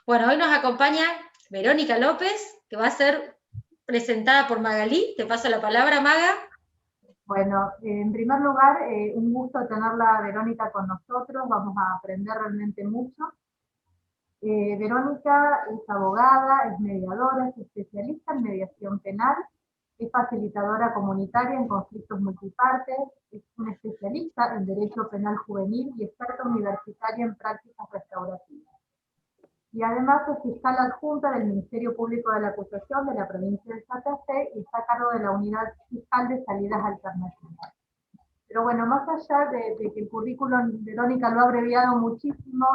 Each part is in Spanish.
Bueno, hoy nos acompaña Verónica López, que va a ser presentada por Magalí. Te paso la palabra, Maga. Bueno, en primer lugar, un gusto tenerla a Verónica con nosotros, vamos a aprender realmente mucho. Verónica es abogada, es mediadora, es especialista en mediación penal, es facilitadora comunitaria en conflictos multipartes, es una especialista en derecho penal juvenil y experta universitaria en prácticas restaurativas. Y además es fiscal adjunta del Ministerio Público de la Acusación de la provincia de Santa Fe y está a cargo de la Unidad Fiscal de Salidas Alternativas. Pero bueno, más allá de que el currículum, Verónica lo ha abreviado muchísimo,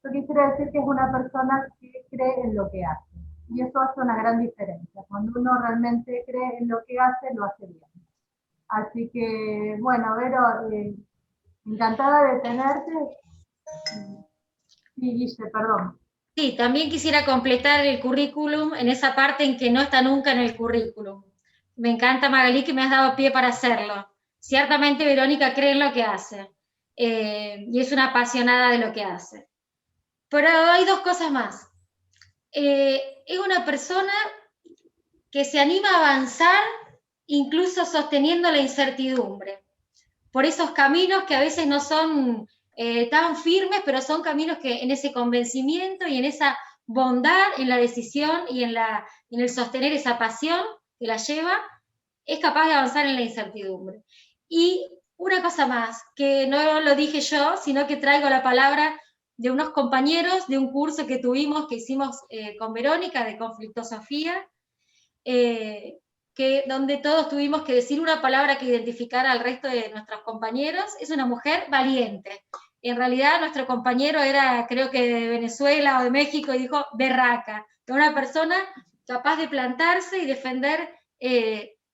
yo quisiera decir que es una persona que cree en lo que hace. Y eso hace una gran diferencia. Cuando uno realmente cree en lo que hace, lo hace bien. Así que, bueno, Vero, encantada de tenerte. Sí, Guille, perdón. Sí, también quisiera completar el currículum en esa parte en que no está nunca en el currículum. Me encanta, Magalí, que me has dado pie para hacerlo. Ciertamente Verónica cree en lo que hace y es una apasionada de lo que hace. Pero hay dos cosas más. Es una persona que se anima a avanzar incluso sosteniendo la incertidumbre, por esos caminos que a veces no son tan firmes, pero son caminos que en ese convencimiento y en esa bondad en la decisión y en el sostener esa pasión que la lleva, es capaz de avanzar en la incertidumbre. Y una cosa más, que no lo dije yo, sino que traigo la palabra de unos compañeros de un curso que tuvimos, que hicimos con Verónica, de conflictosofía, eh, donde todos tuvimos que decir una palabra que identificara al resto de nuestros compañeros. Es una mujer valiente. En realidad nuestro compañero era, creo que de Venezuela o de México, y dijo berraca, una persona capaz de plantarse y defender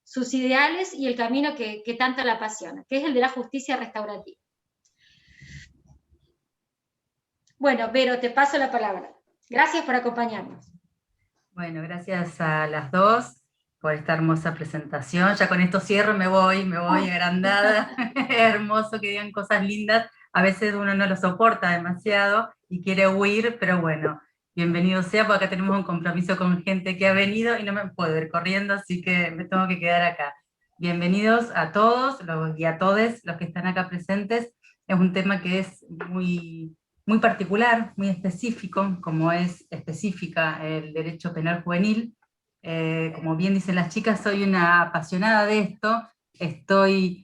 sus ideales y el camino que tanto la apasiona, que es el de la justicia restaurativa. Bueno, Vero, te paso la palabra. Gracias por acompañarnos. Bueno, gracias a las dos por esta hermosa presentación. Ya con esto cierro, me voy agrandada. Hermoso que digan cosas lindas. A veces uno no lo soporta demasiado y quiere huir, pero bueno, bienvenido sea, porque acá tenemos un compromiso con gente que ha venido y no me puedo ir corriendo, así que me tengo que quedar acá. Bienvenidos a todos y a todes los que están acá presentes. Es un tema que es muy particular, muy específico, como es específica el derecho penal juvenil. Como bien dicen las chicas, soy una apasionada de esto, estoy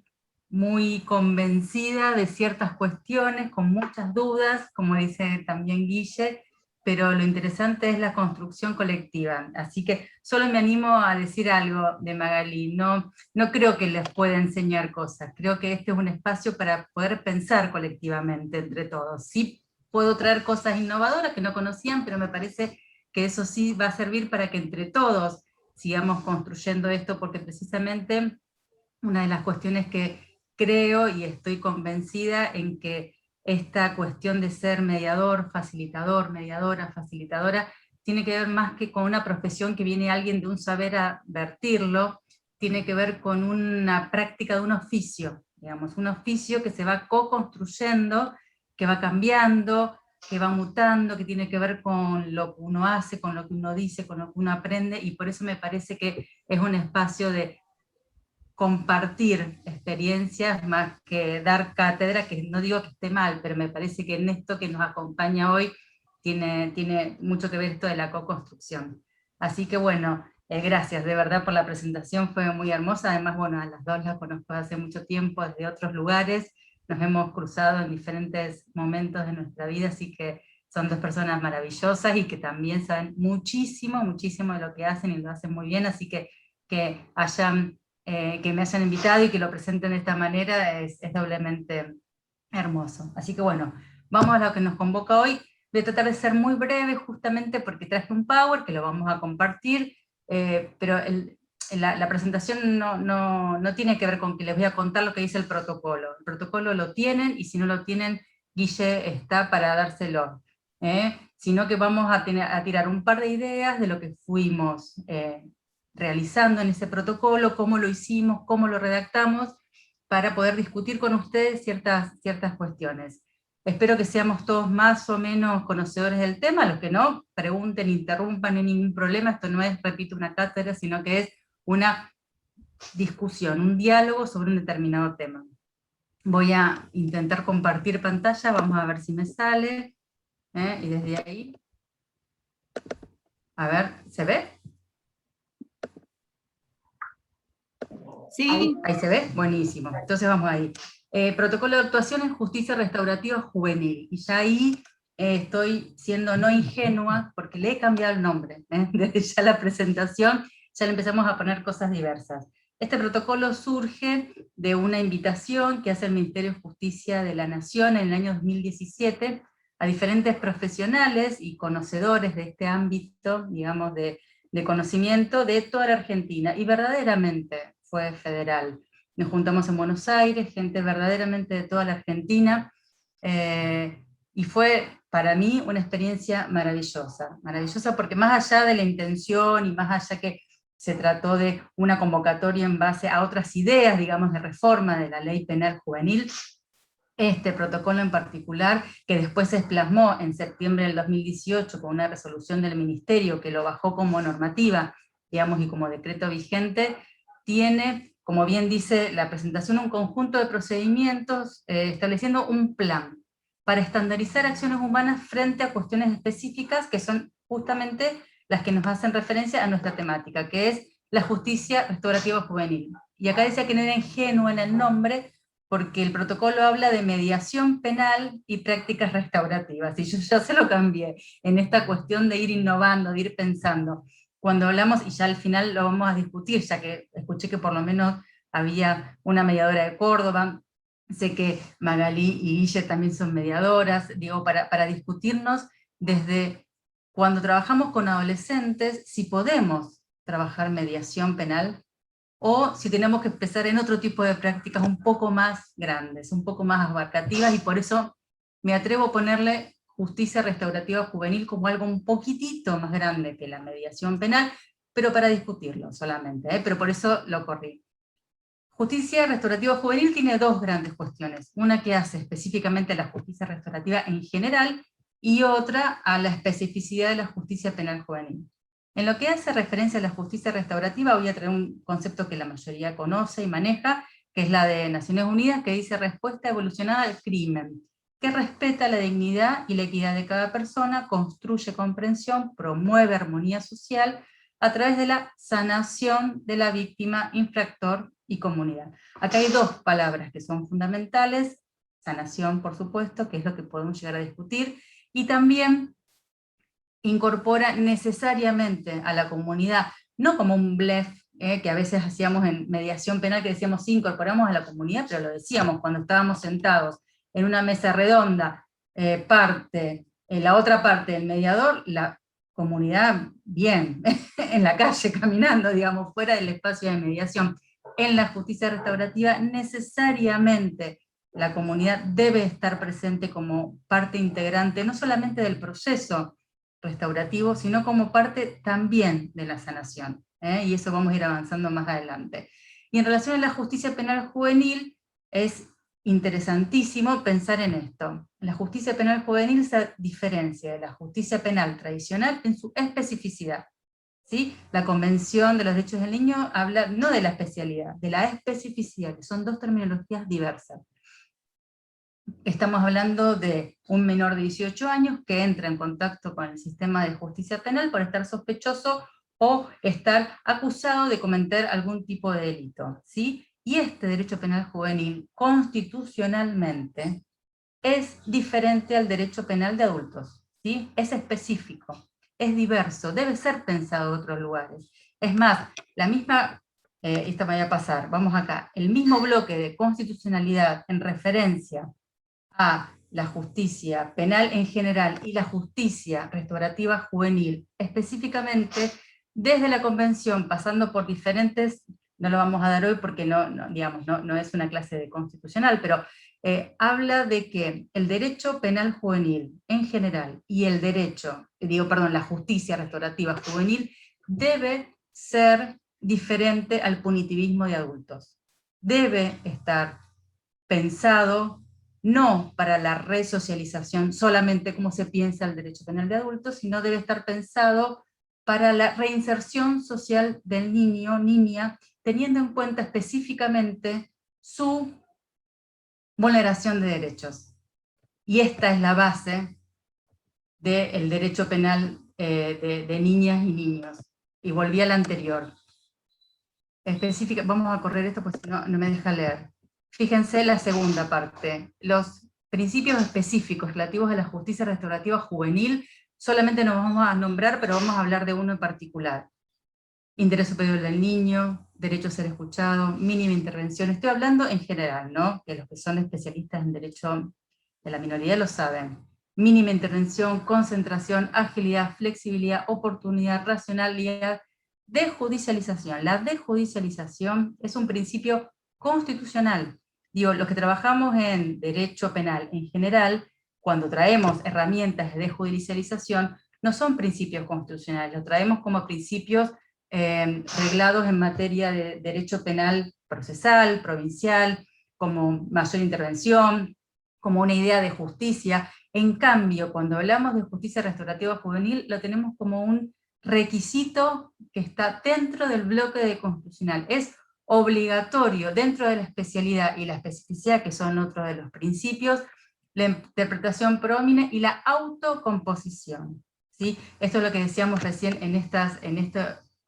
muy convencida de ciertas cuestiones, con muchas dudas, como dice también Guille, pero lo interesante es la construcción colectiva. Así que solo me animo a decir algo de Magalí, no creo que les pueda enseñar cosas, creo que este es un espacio para poder pensar colectivamente entre todos. Sí, puedo traer cosas innovadoras que no conocían, pero me parece que eso sí va a servir para que entre todos sigamos construyendo esto, porque precisamente una de las cuestiones que creo y estoy convencida en que esta cuestión de ser mediador, facilitador, mediadora, facilitadora, tiene que ver más que con una profesión que viene alguien de un saber a vertirlo, tiene que ver con una práctica de un oficio, digamos, un oficio que se va co-construyendo, que va cambiando, que va mutando, que tiene que ver con lo que uno hace, con lo que uno dice, con lo que uno aprende, y por eso me parece que es un espacio de compartir experiencias más que dar cátedra, que no digo que esté mal, pero me parece que en esto que nos acompaña hoy tiene mucho que ver esto de la co-construcción. Así que bueno, gracias de verdad por la presentación, fue muy hermosa. Además, bueno, a las dos las conozco hace mucho tiempo desde otros lugares, nos hemos cruzado en diferentes momentos de nuestra vida, así que son dos personas maravillosas y que también saben muchísimo, muchísimo de lo que hacen y lo hacen muy bien, así que que me hayan invitado y que lo presenten de esta manera es doblemente hermoso. Así que bueno, vamos a lo que nos convoca hoy. Voy a tratar de ser muy breve justamente porque traje un Power que lo vamos a compartir, pero la presentación no tiene que ver con que les voy a contar lo que dice el protocolo. El protocolo lo tienen y si no lo tienen, Guille está para dárselo. Sino que vamos a tirar un par de ideas de lo que fuimos realizando en ese protocolo, cómo lo hicimos, cómo lo redactamos, para poder discutir con ustedes ciertas cuestiones. Espero que seamos todos más o menos conocedores del tema. Los que no, pregunten, interrumpan, no hay ningún problema. Esto no es, repito, una cátedra, sino que es una discusión, un diálogo sobre un determinado tema. Voy a intentar compartir pantalla, vamos a ver si me sale. Y desde ahí, a ver, ¿se ve? Sí. Ahí se ve, buenísimo. Entonces vamos ahí. Protocolo de actuación en justicia restaurativa juvenil. Y ya ahí estoy siendo no ingenua, porque le he cambiado el nombre. Desde ya la presentación, ya le empezamos a poner cosas diversas. Este protocolo surge de una invitación que hace el Ministerio de Justicia de la Nación en el año 2017 a diferentes profesionales y conocedores de este ámbito, digamos, de conocimiento de toda la Argentina. Y verdaderamente fue federal. Nos juntamos en Buenos Aires, gente verdaderamente de toda la Argentina, y fue para mí una experiencia maravillosa. Maravillosa porque más allá de la intención y más allá que se trató de una convocatoria en base a otras ideas, digamos, de reforma de la ley penal juvenil, este protocolo en particular, que después se plasmó en septiembre del 2018 con una resolución del Ministerio que lo bajó como normativa, digamos, y como decreto vigente, tiene, como bien dice la presentación, un conjunto de procedimientos estableciendo un plan para estandarizar acciones humanas frente a cuestiones específicas que son justamente las que nos hacen referencia a nuestra temática, que es la justicia restaurativa juvenil. Y acá decía que no era ingenuo en el nombre, porque el protocolo habla de mediación penal y prácticas restaurativas, y yo ya se lo cambié en esta cuestión de ir innovando, de ir pensando. Cuando hablamos, y ya al final lo vamos a discutir, ya que escuché que por lo menos había una mediadora de Córdoba, sé que Magalí y Guille también son mediadoras, digo, para discutirnos desde cuando trabajamos con adolescentes, si podemos trabajar mediación penal, o si tenemos que empezar en otro tipo de prácticas un poco más grandes, un poco más abarcativas, y por eso me atrevo a ponerle justicia restaurativa juvenil como algo un poquitito más grande que la mediación penal, pero para discutirlo solamente, pero por eso lo corrí. Justicia restaurativa juvenil tiene dos grandes cuestiones, una que hace específicamente a la justicia restaurativa en general, y otra a la especificidad de la justicia penal juvenil. En lo que hace referencia a la justicia restaurativa, voy a traer un concepto que la mayoría conoce y maneja, que es la de Naciones Unidas, que dice respuesta evolucionada al crimen, que respeta la dignidad y la equidad de cada persona, construye comprensión, promueve armonía social, a través de la sanación de la víctima, infractor y comunidad. Acá hay dos palabras que son fundamentales, sanación, por supuesto, que es lo que podemos llegar a discutir, y también incorpora necesariamente a la comunidad, no como un blef, que a veces hacíamos en mediación penal, que decíamos sí, incorporamos a la comunidad, pero lo decíamos cuando estábamos sentados en una mesa redonda, la otra parte del mediador, la comunidad bien, en la calle caminando, digamos, fuera del espacio de mediación. En la justicia restaurativa necesariamente la comunidad debe estar presente como parte integrante, no solamente del proceso restaurativo, sino como parte también de la sanación, y eso vamos a ir avanzando más adelante. Y en relación a la justicia penal juvenil, es interesantísimo pensar en esto. La justicia penal juvenil se diferencia de la justicia penal tradicional en su especificidad. ¿Sí? La Convención de los Derechos del Niño habla no de la especialidad, de la especificidad, que son dos terminologías diversas. Estamos hablando de un menor de 18 años que entra en contacto con el sistema de justicia penal por estar sospechoso o estar acusado de cometer algún tipo de delito, ¿sí? Y este derecho penal juvenil, constitucionalmente, es diferente al derecho penal de adultos, ¿sí? Es específico, es diverso, debe ser pensado en otros lugares. Es más, la misma, esta me voy a pasar, vamos acá, el mismo bloque de constitucionalidad en referencia a la justicia penal en general y la justicia restaurativa juvenil, específicamente desde la Convención, pasando por diferentes, no lo vamos a dar hoy porque no es una clase de constitucional, pero habla de que el derecho penal juvenil en general y el la justicia restaurativa juvenil debe ser diferente al punitivismo de adultos. Debe estar pensado no para la resocialización solamente como se piensa el derecho penal de adultos, sino debe estar pensado para la reinserción social del niño, niña, teniendo en cuenta específicamente su vulneración de derechos. Y esta es la base del derecho penal de niñas y niños. Y volví al anterior. Específica, vamos a correr esto porque si no, no me deja leer. Fíjense la segunda parte. Los principios específicos relativos a la justicia restaurativa juvenil, solamente nos vamos a nombrar, pero vamos a hablar de uno en particular. Interés superior del niño, derecho a ser escuchado, mínima intervención. Estoy hablando en general, ¿no? Que los que son especialistas en derecho de la minoría lo saben. Mínima intervención, concentración, agilidad, flexibilidad, oportunidad, racionalidad, desjudicialización. La desjudicialización es un principio constitucional. Digo, los que trabajamos en derecho penal en general, cuando traemos herramientas de desjudicialización, no son principios constitucionales, los traemos como principios reglados en materia de derecho penal procesal, provincial, como mayor intervención, como una idea de justicia. En cambio, cuando hablamos de justicia restaurativa juvenil, lo tenemos como un requisito que está dentro del bloque de constitucional. Es obligatorio dentro de la especialidad y la especificidad, que son otros de los principios, la interpretación prómine y la autocomposición. ¿Sí? Esto es lo que decíamos recién en este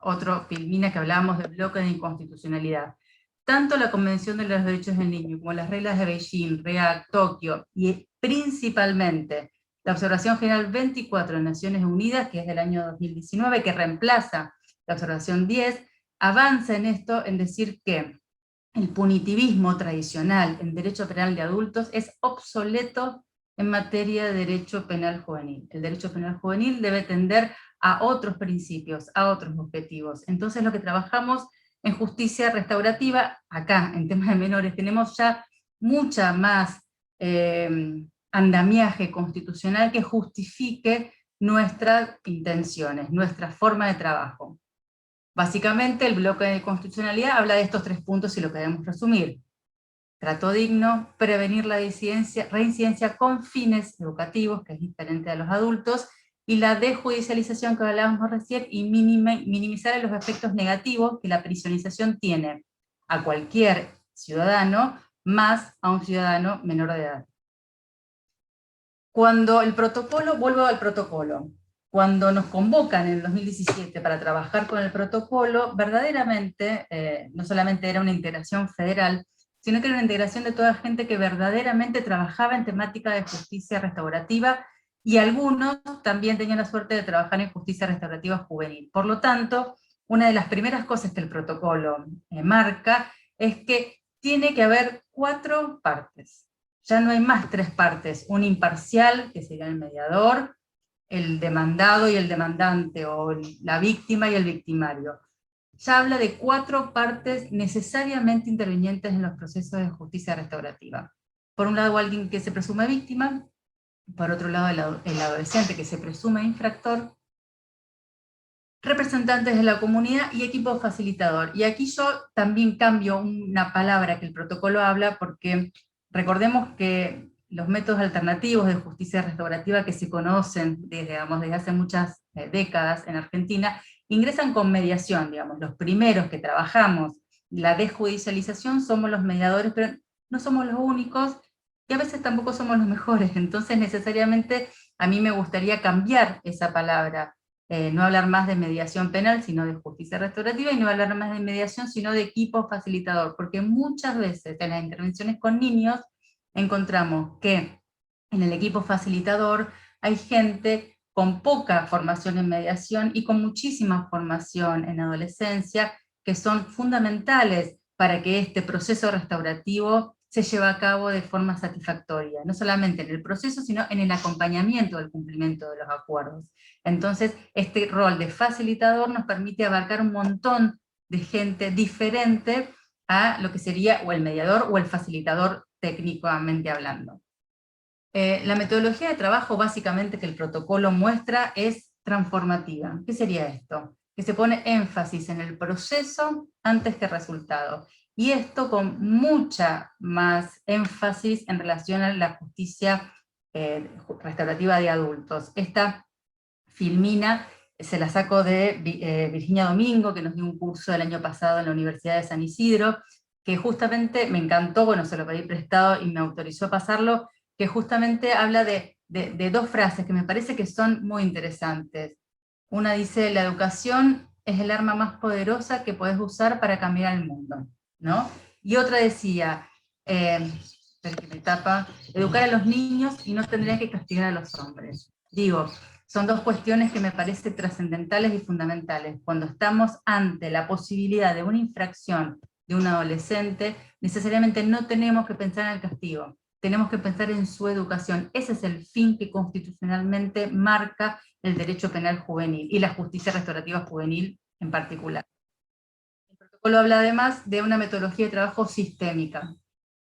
otro filmina que hablábamos del bloque de inconstitucionalidad. Tanto la Convención de los Derechos del Niño como las reglas de Beijing, REAC, Tokio y principalmente la Observación General 24 de Naciones Unidas, que es del año 2019, que reemplaza la Observación 10, avanza en esto en decir que el punitivismo tradicional en derecho penal de adultos es obsoleto en materia de derecho penal juvenil. El derecho penal juvenil debe tender a otros principios, a otros objetivos. Entonces lo que trabajamos en justicia restaurativa, acá en temas de menores, tenemos ya mucha más andamiaje constitucional que justifique nuestras intenciones, nuestra forma de trabajo. Básicamente el bloque de constitucionalidad habla de estos 3 puntos y lo queremos resumir. Trato digno, prevenir la reincidencia con fines educativos, que es diferente a los adultos, y la desjudicialización que hablábamos recién, y minimizar los efectos negativos que la prisionización tiene a cualquier ciudadano, más a un ciudadano menor de edad. Cuando el protocolo, vuelvo al protocolo, cuando nos convocan en el 2017 para trabajar con el protocolo, verdaderamente, no solamente era una integración federal, sino que era una integración de toda gente que verdaderamente trabajaba en temática de justicia restaurativa, y algunos también tenían la suerte de trabajar en justicia restaurativa juvenil. Por lo tanto, una de las primeras cosas que el protocolo marca es que tiene que haber 4 partes. Ya no hay más 3 partes, un imparcial, que sería el mediador, el demandado y el demandante, o la víctima y el victimario. Ya habla de 4 partes necesariamente intervinientes en los procesos de justicia restaurativa. Por un lado, alguien que se presume víctima, por otro lado, el adolescente que se presume infractor, representantes de la comunidad y equipo facilitador. Y aquí yo también cambio una palabra que el protocolo habla, porque recordemos que los métodos alternativos de justicia restaurativa que se conocen desde hace muchas décadas en Argentina, ingresan con mediación, digamos. Los primeros que trabajamos la desjudicialización somos los mediadores, pero no somos los únicos, y a veces tampoco somos los mejores. Entonces necesariamente a mí me gustaría cambiar esa palabra, no hablar más de mediación penal, sino de justicia restaurativa, y no hablar más de mediación, sino de equipo facilitador, porque muchas veces en las intervenciones con niños encontramos que en el equipo facilitador hay gente con poca formación en mediación y con muchísima formación en adolescencia, que son fundamentales para que este proceso restaurativo se lleve a cabo de forma satisfactoria, no solamente en el proceso, sino en el acompañamiento del cumplimiento de los acuerdos. Entonces, este rol de facilitador nos permite abarcar un montón de gente diferente a lo que sería o el mediador o el facilitador técnicamente hablando. La metodología de trabajo básicamente que el protocolo muestra es transformativa. ¿Qué sería esto? Que se pone énfasis en el proceso antes que el resultado. y esto con mucha más énfasis en relación a la justicia restaurativa de adultos. Esta filmina se la saco de Virginia Domingo, que nos dio un curso el año pasado en la Universidad de San Isidro, que justamente me encantó, bueno, se lo pedí prestado y me autorizó a pasarlo, que justamente habla de dos frases que me parece que son muy interesantes. Una dice: la educación es el arma más poderosa que podés usar para cambiar el mundo, ¿no? Y otra decía, el que me tapa, educar a los niños y no tendrías que castigar a los hombres. Digo, son dos cuestiones que me parecen trascendentales y fundamentales. Cuando estamos ante la posibilidad de una infracción de un adolescente, necesariamente no tenemos que pensar en el castigo, tenemos que pensar en su educación. Ese es el fin que constitucionalmente marca el derecho penal juvenil y la justicia restaurativa juvenil en particular. El protocolo habla además de una metodología de trabajo sistémica,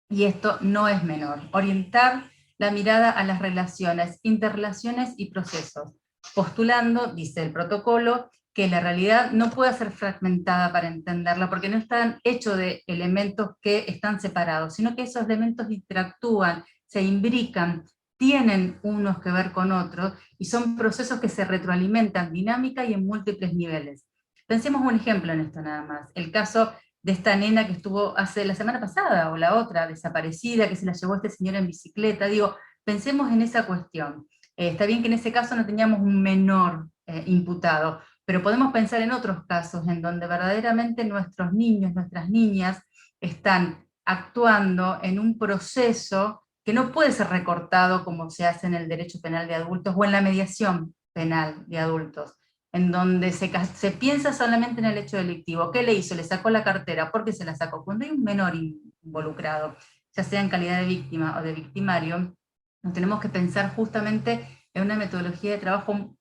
y esto no es menor. Orientar la mirada a las relaciones, interrelaciones y procesos, postulando, dice el protocolo, que la realidad no puede ser fragmentada para entenderla, porque no están hechos de elementos que están separados, sino que esos elementos interactúan, se imbrican, tienen unos que ver con otros, y son procesos que se retroalimentan dinámica y en múltiples niveles. Pensemos un ejemplo en esto nada más, el caso de esta nena que estuvo hace la semana pasada, o la otra, desaparecida, que se la llevó este señor en bicicleta. Digo, pensemos en esa cuestión. Está bien que en ese caso no teníamos un menor imputado, pero podemos pensar en otros casos en donde verdaderamente nuestros niños, nuestras niñas, están actuando en un proceso que no puede ser recortado como se hace en el derecho penal de adultos o en la mediación penal de adultos, en donde se piensa solamente en el hecho delictivo. ¿Qué le hizo? Le sacó la cartera. ¿Por qué se la sacó? Cuando hay un menor involucrado, ya sea en calidad de víctima o de victimario, nos tenemos que pensar justamente en una metodología de trabajo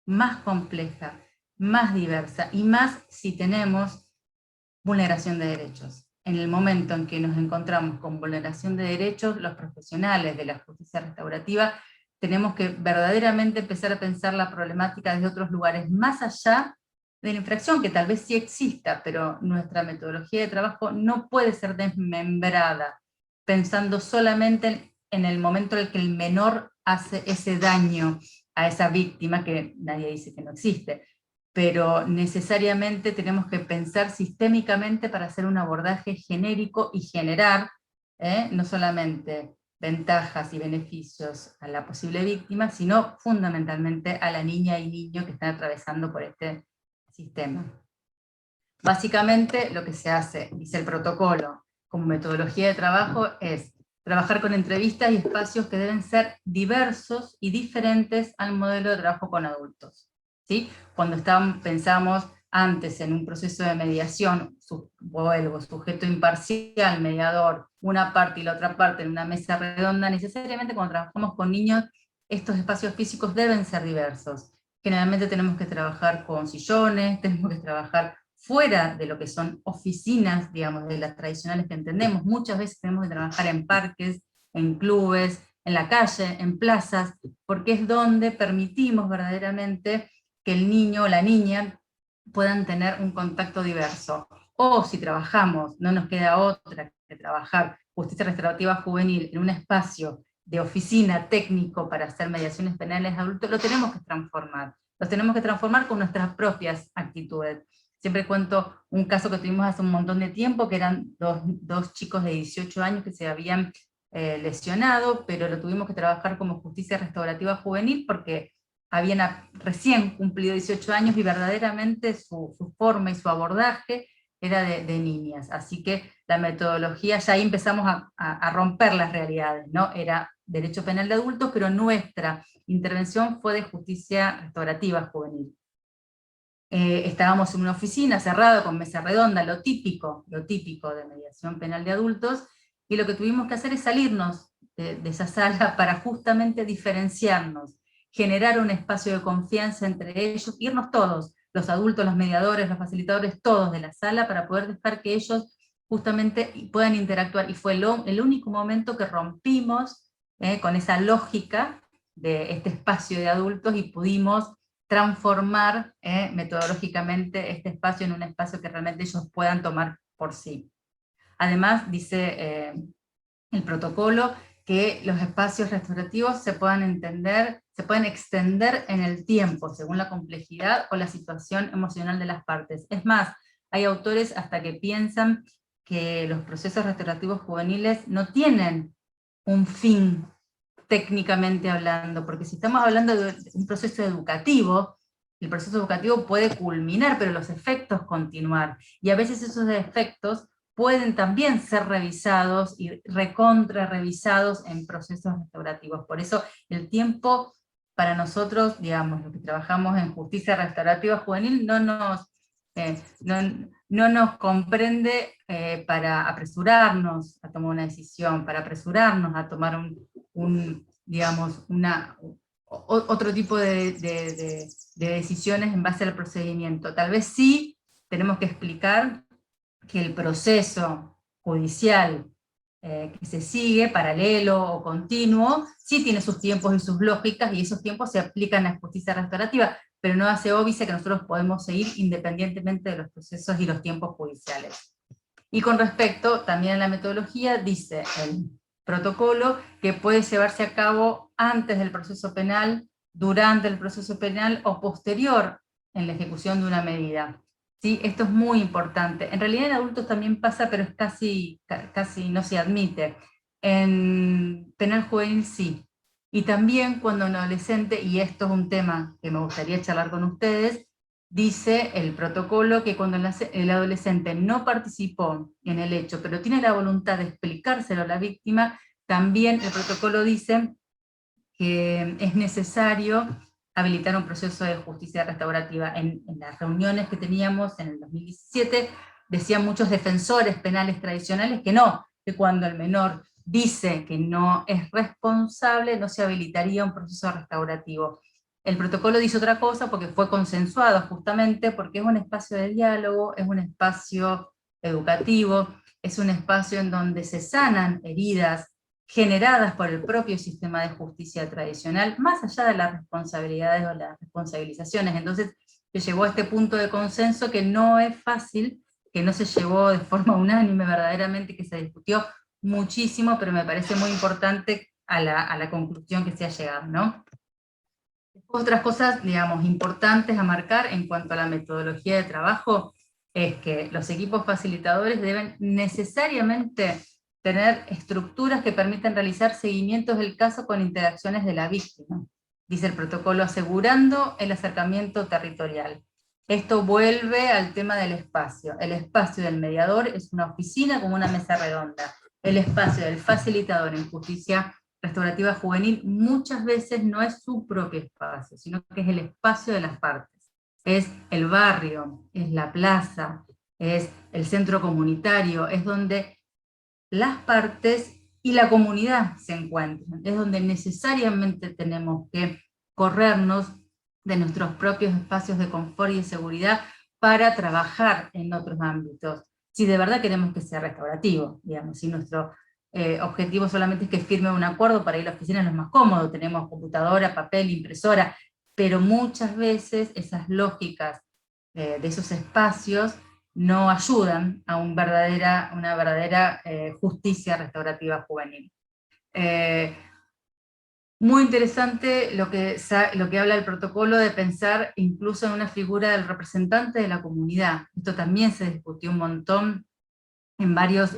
más compleja, más diversa, y más si tenemos vulneración de derechos. En el momento en que nos encontramos con vulneración de derechos, los profesionales de la justicia restaurativa tenemos que verdaderamente empezar a pensar la problemática desde otros lugares, más allá de la infracción, que tal vez sí exista, pero nuestra metodología de trabajo no puede ser desmembrada, pensando solamente en el momento en el que el menor hace ese daño a esa víctima, que nadie dice que no existe, pero necesariamente tenemos que pensar sistémicamente para hacer un abordaje genérico y generar no solamente ventajas y beneficios a la posible víctima, sino fundamentalmente a la niña y niño que están atravesando por este sistema. Básicamente lo que se hace, dice el protocolo, como metodología de trabajo, es trabajar con entrevistas y espacios que deben ser diversos y diferentes al modelo de trabajo con adultos, ¿sí? Cuando pensamos antes en un proceso de mediación, vuelvo, sujeto imparcial, mediador, una parte y la otra parte en una mesa redonda, necesariamente cuando trabajamos con niños, estos espacios físicos deben ser diversos. Generalmente tenemos que trabajar con sillones, tenemos que trabajar fuera de lo que son oficinas, digamos, de las tradicionales que entendemos. Muchas veces tenemos que trabajar en parques, en clubes, en la calle, en plazas, porque es donde permitimos verdaderamente que el niño o la niña puedan tener un contacto diverso. O si trabajamos, no nos queda otra que trabajar justicia restaurativa juvenil en un espacio de oficina técnico para hacer mediaciones penales adultos, lo tenemos que transformar. Los tenemos que transformar con nuestras propias actitudes. Siempre cuento un caso que tuvimos hace un montón de tiempo, que eran dos chicos de 18 años que se habían lesionado, pero lo tuvimos que trabajar como justicia restaurativa juvenil porque habían recién cumplido 18 años y verdaderamente su forma y su abordaje era de niñas. Así que la metodología, ya ahí empezamos a romper las realidades, ¿no? Era derecho penal de adultos, pero nuestra intervención fue de justicia restaurativa juvenil. Estábamos en una oficina cerrada con mesa redonda, lo típico de mediación penal de adultos, y lo que tuvimos que hacer es salirnos de esa sala para justamente diferenciarnos, generar un espacio de confianza entre ellos, irnos todos, los adultos, los mediadores, los facilitadores, todos de la sala, para poder dejar que ellos justamente puedan interactuar, y fue el único momento que rompimos con esa lógica de este espacio de adultos, y pudimos transformar metodológicamente este espacio en un espacio que realmente ellos puedan tomar por sí. Además, dice el protocolo que los espacios restaurativos se puedan extender en el tiempo, según la complejidad o la situación emocional de las partes. Es más, hay autores hasta que piensan que los procesos restaurativos juveniles no tienen un fin técnicamente hablando, porque si estamos hablando de un proceso educativo, el proceso educativo puede culminar, pero los efectos continuar, y a veces esos efectos pueden también ser revisados y recontra-revisados en procesos restaurativos. Por eso el tiempo para nosotros, digamos, los que trabajamos en justicia restaurativa juvenil, no nos comprende para apresurarnos a tomar una decisión, para apresurarnos a tomar otro tipo de decisiones en base al procedimiento. Tal vez sí tenemos que explicar que el proceso judicial que se sigue, paralelo o continuo, sí tiene sus tiempos y sus lógicas, y esos tiempos se aplican a la justicia restaurativa, pero no hace óbice que nosotros podemos seguir independientemente de los procesos y los tiempos judiciales. Y con respecto también a la metodología, dice el protocolo que puede llevarse a cabo antes del proceso penal, durante el proceso penal o posterior en la ejecución de una medida. ¿Sí? Esto es muy importante. En realidad en adultos también pasa, pero es casi no se admite. En penal juvenil sí. Y también cuando un adolescente, y esto es un tema que me gustaría charlar con ustedes, dice el protocolo que cuando el adolescente no participó en el hecho, pero tiene la voluntad de explicárselo a la víctima, también el protocolo dice que es necesario habilitar un proceso de justicia restaurativa. En las reuniones que teníamos en el 2017, decían muchos defensores penales tradicionales que no, que cuando el menor dice que no es responsable, no se habilitaría un proceso restaurativo. El protocolo dice otra cosa porque fue consensuado justamente porque es un espacio de diálogo, es un espacio educativo, es un espacio en donde se sanan heridas generadas por el propio sistema de justicia tradicional, más allá de las responsabilidades o las responsabilizaciones. Entonces se llegó a este punto de consenso que no es fácil, que no se llevó de forma unánime verdaderamente, que se discutió muchísimo, pero me parece muy importante a la conclusión que se ha llegado, ¿no? Otras cosas, digamos, importantes a marcar en cuanto a la metodología de trabajo, es que los equipos facilitadores deben necesariamente tener estructuras que permitan realizar seguimientos del caso con interacciones de la víctima, dice el protocolo, asegurando el acercamiento territorial. Esto vuelve al tema del espacio. El espacio del mediador es una oficina como una mesa redonda. El espacio del facilitador en justicia restaurativa juvenil muchas veces no es su propio espacio, sino que es el espacio de las partes. Es el barrio, es la plaza, es el centro comunitario, es donde las partes y la comunidad se encuentran. Es donde necesariamente tenemos que corrernos de nuestros propios espacios de confort y de seguridad para trabajar en otros ámbitos. Si de verdad queremos que sea restaurativo, digamos, si nuestro objetivo solamente es que firme un acuerdo para ir a la oficina, es lo más cómodo, tenemos computadora, papel, impresora, pero muchas veces esas lógicas de esos espacios no ayudan a una verdadera justicia restaurativa juvenil. Muy interesante lo que habla el protocolo de pensar incluso en una figura del representante de la comunidad. Esto también se discutió un montón en varias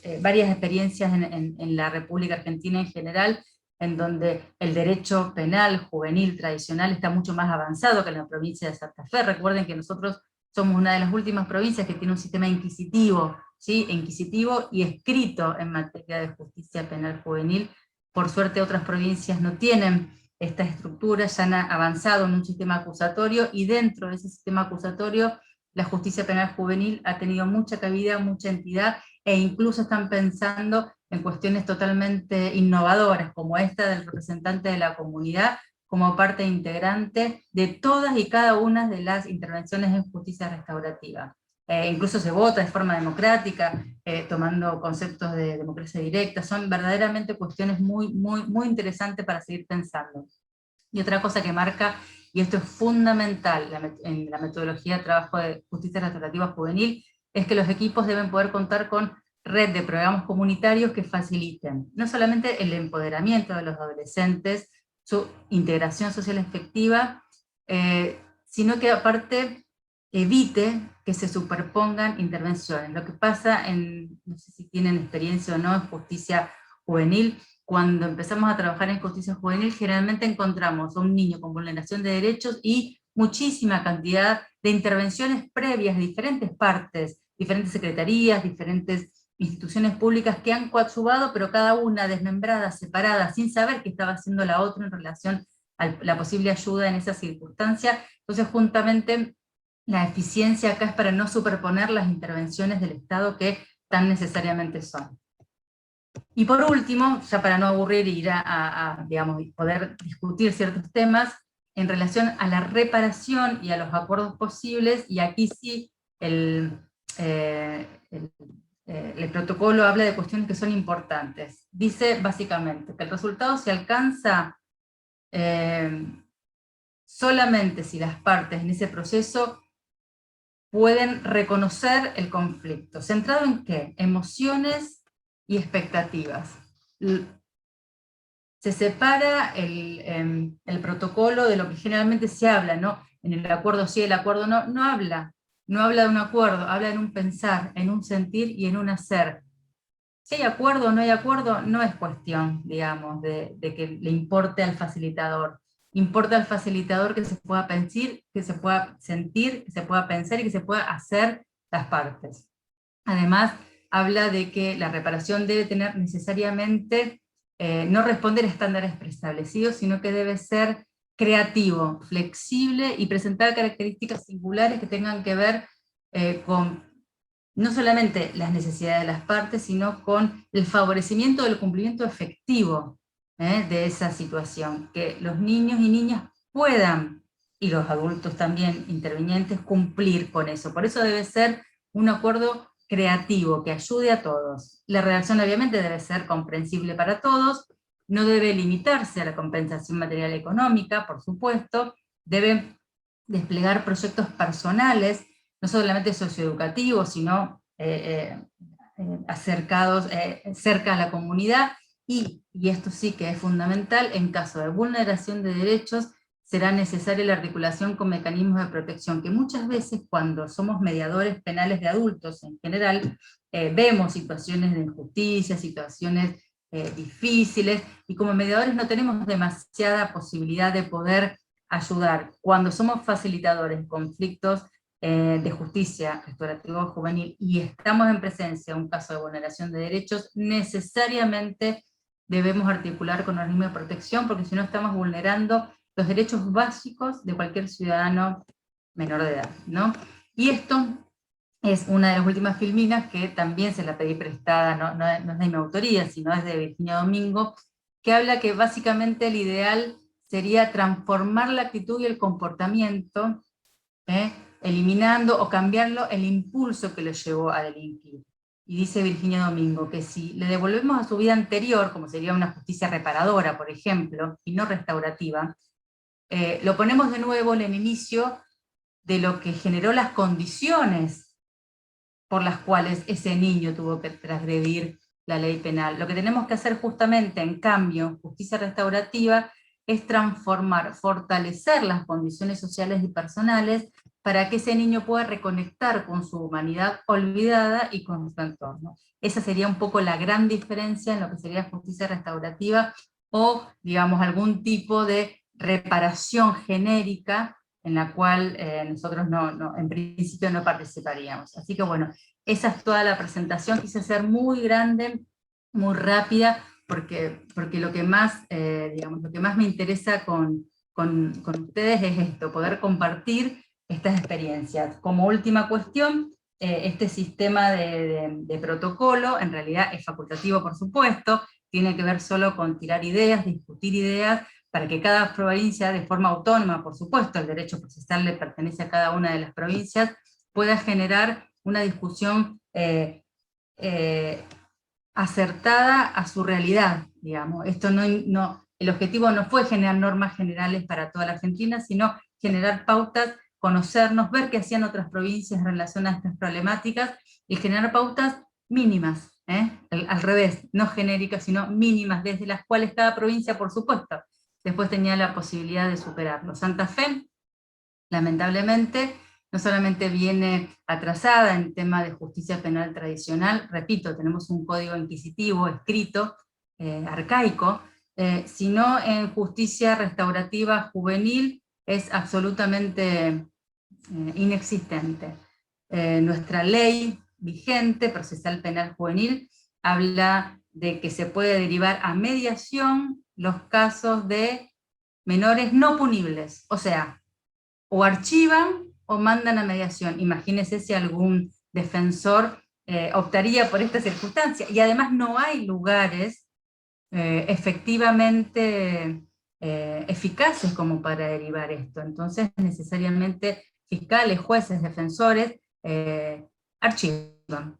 experiencias en la República Argentina en general, en donde el derecho penal juvenil tradicional está mucho más avanzado que en la provincia de Santa Fe. Recuerden que nosotros somos una de las últimas provincias que tiene un sistema inquisitivo, ¿sí? Inquisitivo y escrito en materia de justicia penal juvenil. Por suerte otras provincias no tienen esta estructura, ya han avanzado en un sistema acusatorio, y dentro de ese sistema acusatorio la justicia penal juvenil ha tenido mucha cabida, mucha entidad, e incluso están pensando en cuestiones totalmente innovadoras, como esta del representante de la comunidad, como parte integrante de todas y cada una de las intervenciones en justicia restaurativa. Incluso se vota de forma democrática, tomando conceptos de democracia directa. Son verdaderamente cuestiones muy interesantes para seguir pensando. Y otra cosa que marca, y esto es fundamental en la metodología de trabajo de justicia restaurativa juvenil, es que los equipos deben poder contar con red de programas comunitarios que faciliten no solamente el empoderamiento de los adolescentes, su integración social efectiva, sino que aparte evite que se superpongan intervenciones. Lo que pasa no sé si tienen experiencia o no, en justicia juvenil, cuando empezamos a trabajar en justicia juvenil, generalmente encontramos a un niño con vulneración de derechos y muchísima cantidad de intervenciones previas de diferentes partes, diferentes secretarías, diferentes instituciones públicas que han coadyuvado, pero cada una desmembrada, separada, sin saber qué estaba haciendo la otra en relación a la posible ayuda en esa circunstancia. Entonces, juntamente, la eficiencia acá es para no superponer las intervenciones del Estado que tan necesariamente son. Y por último, ya para no aburrir y ir digamos, poder discutir ciertos temas, en relación a la reparación y a los acuerdos posibles, y aquí sí el protocolo habla de cuestiones que son importantes. Dice básicamente que el resultado se alcanza solamente si las partes en ese proceso pueden reconocer el conflicto. ¿Centrado en qué? Emociones y expectativas. Se separa el protocolo de lo que generalmente se habla, ¿no? En el acuerdo sí, el acuerdo no, no habla de un acuerdo, habla en un pensar, en un sentir y en un hacer. Si hay acuerdo o no hay acuerdo, no es cuestión, digamos, de que le importe al facilitador. Importa al facilitador que se pueda pensar, que se pueda sentir, que se pueda pensar y que se pueda hacer las partes. Además, habla de que la reparación debe tener necesariamente, no responder a estándares preestablecidos, sino que debe ser creativo, flexible y presentar características singulares que tengan que ver con no solamente las necesidades de las partes, sino con el favorecimiento del cumplimiento efectivo de esa situación, que los niños y niñas puedan, y los adultos también intervinientes, cumplir con eso. Por eso debe ser un acuerdo creativo, que ayude a todos. La redacción obviamente debe ser comprensible para todos, no debe limitarse a la compensación material económica, por supuesto, debe desplegar proyectos personales, no solamente socioeducativos, sino acercados, cerca a la comunidad, y esto sí que es fundamental, en caso de vulneración de derechos, será necesaria la articulación con mecanismos de protección, que muchas veces cuando somos mediadores penales de adultos en general, vemos situaciones de injusticia, situaciones difíciles, y como mediadores no tenemos demasiada posibilidad de poder ayudar. Cuando somos facilitadores de conflictos de justicia restaurativa juvenil y estamos en presencia de un caso de vulneración de derechos, necesariamente debemos articular con organismos de protección, porque si no estamos vulnerando los derechos básicos de cualquier ciudadano menor de edad, ¿no? Y esto es una de las últimas filminas que también se la pedí prestada, no es de mi autoría, sino es de Virginia Domingo, que habla que básicamente el ideal sería transformar la actitud y el comportamiento, eliminando o cambiando el impulso que lo llevó a delinquir. Y dice Virginia Domingo que si le devolvemos a su vida anterior, como sería una justicia reparadora, por ejemplo, y no restaurativa, lo ponemos de nuevo en el inicio de lo que generó las condiciones por las cuales ese niño tuvo que transgredir la ley penal. Lo que tenemos que hacer justamente, en cambio, en justicia restaurativa, es transformar, fortalecer las condiciones sociales y personales para que ese niño pueda reconectar con su humanidad olvidada y con su entorno. Esa sería un poco la gran diferencia en lo que sería justicia restaurativa, o, digamos, algún tipo de reparación genérica en la cual nosotros en principio no participaríamos. Así que bueno, esa es toda la presentación. Quise ser muy grande, muy rápida, porque lo que más, digamos, lo que más me interesa con ustedes es esto, poder compartir estas experiencias. Como última cuestión, este sistema de protocolo en realidad es facultativo, por supuesto, tiene que ver solo con tirar ideas, discutir ideas, para que cada provincia, de forma autónoma, por supuesto, el derecho procesal le pertenece a cada una de las provincias, pueda generar una discusión acertada a su realidad, digamos. Esto el objetivo no fue generar normas generales para toda la Argentina, sino generar pautas, conocernos, ver qué hacían otras provincias en relación a estas problemáticas, y generar pautas mínimas, Al revés, no genéricas, sino mínimas, desde las cuales cada provincia, por supuesto, después tenía la posibilidad de superarlo. Santa Fe, lamentablemente, no solamente viene atrasada en tema de justicia penal tradicional, repito, tenemos un código inquisitivo escrito, arcaico, sino en justicia restaurativa juvenil es absolutamente inexistente. Nuestra ley vigente, procesal penal juvenil, habla de que se puede derivar a mediación los casos de menores no punibles, o sea, o archivan o mandan a mediación. Imagínense si algún defensor optaría por esta circunstancia, y además no hay lugares efectivamente eficaces como para derivar esto. Entonces necesariamente fiscales, jueces, defensores archivan.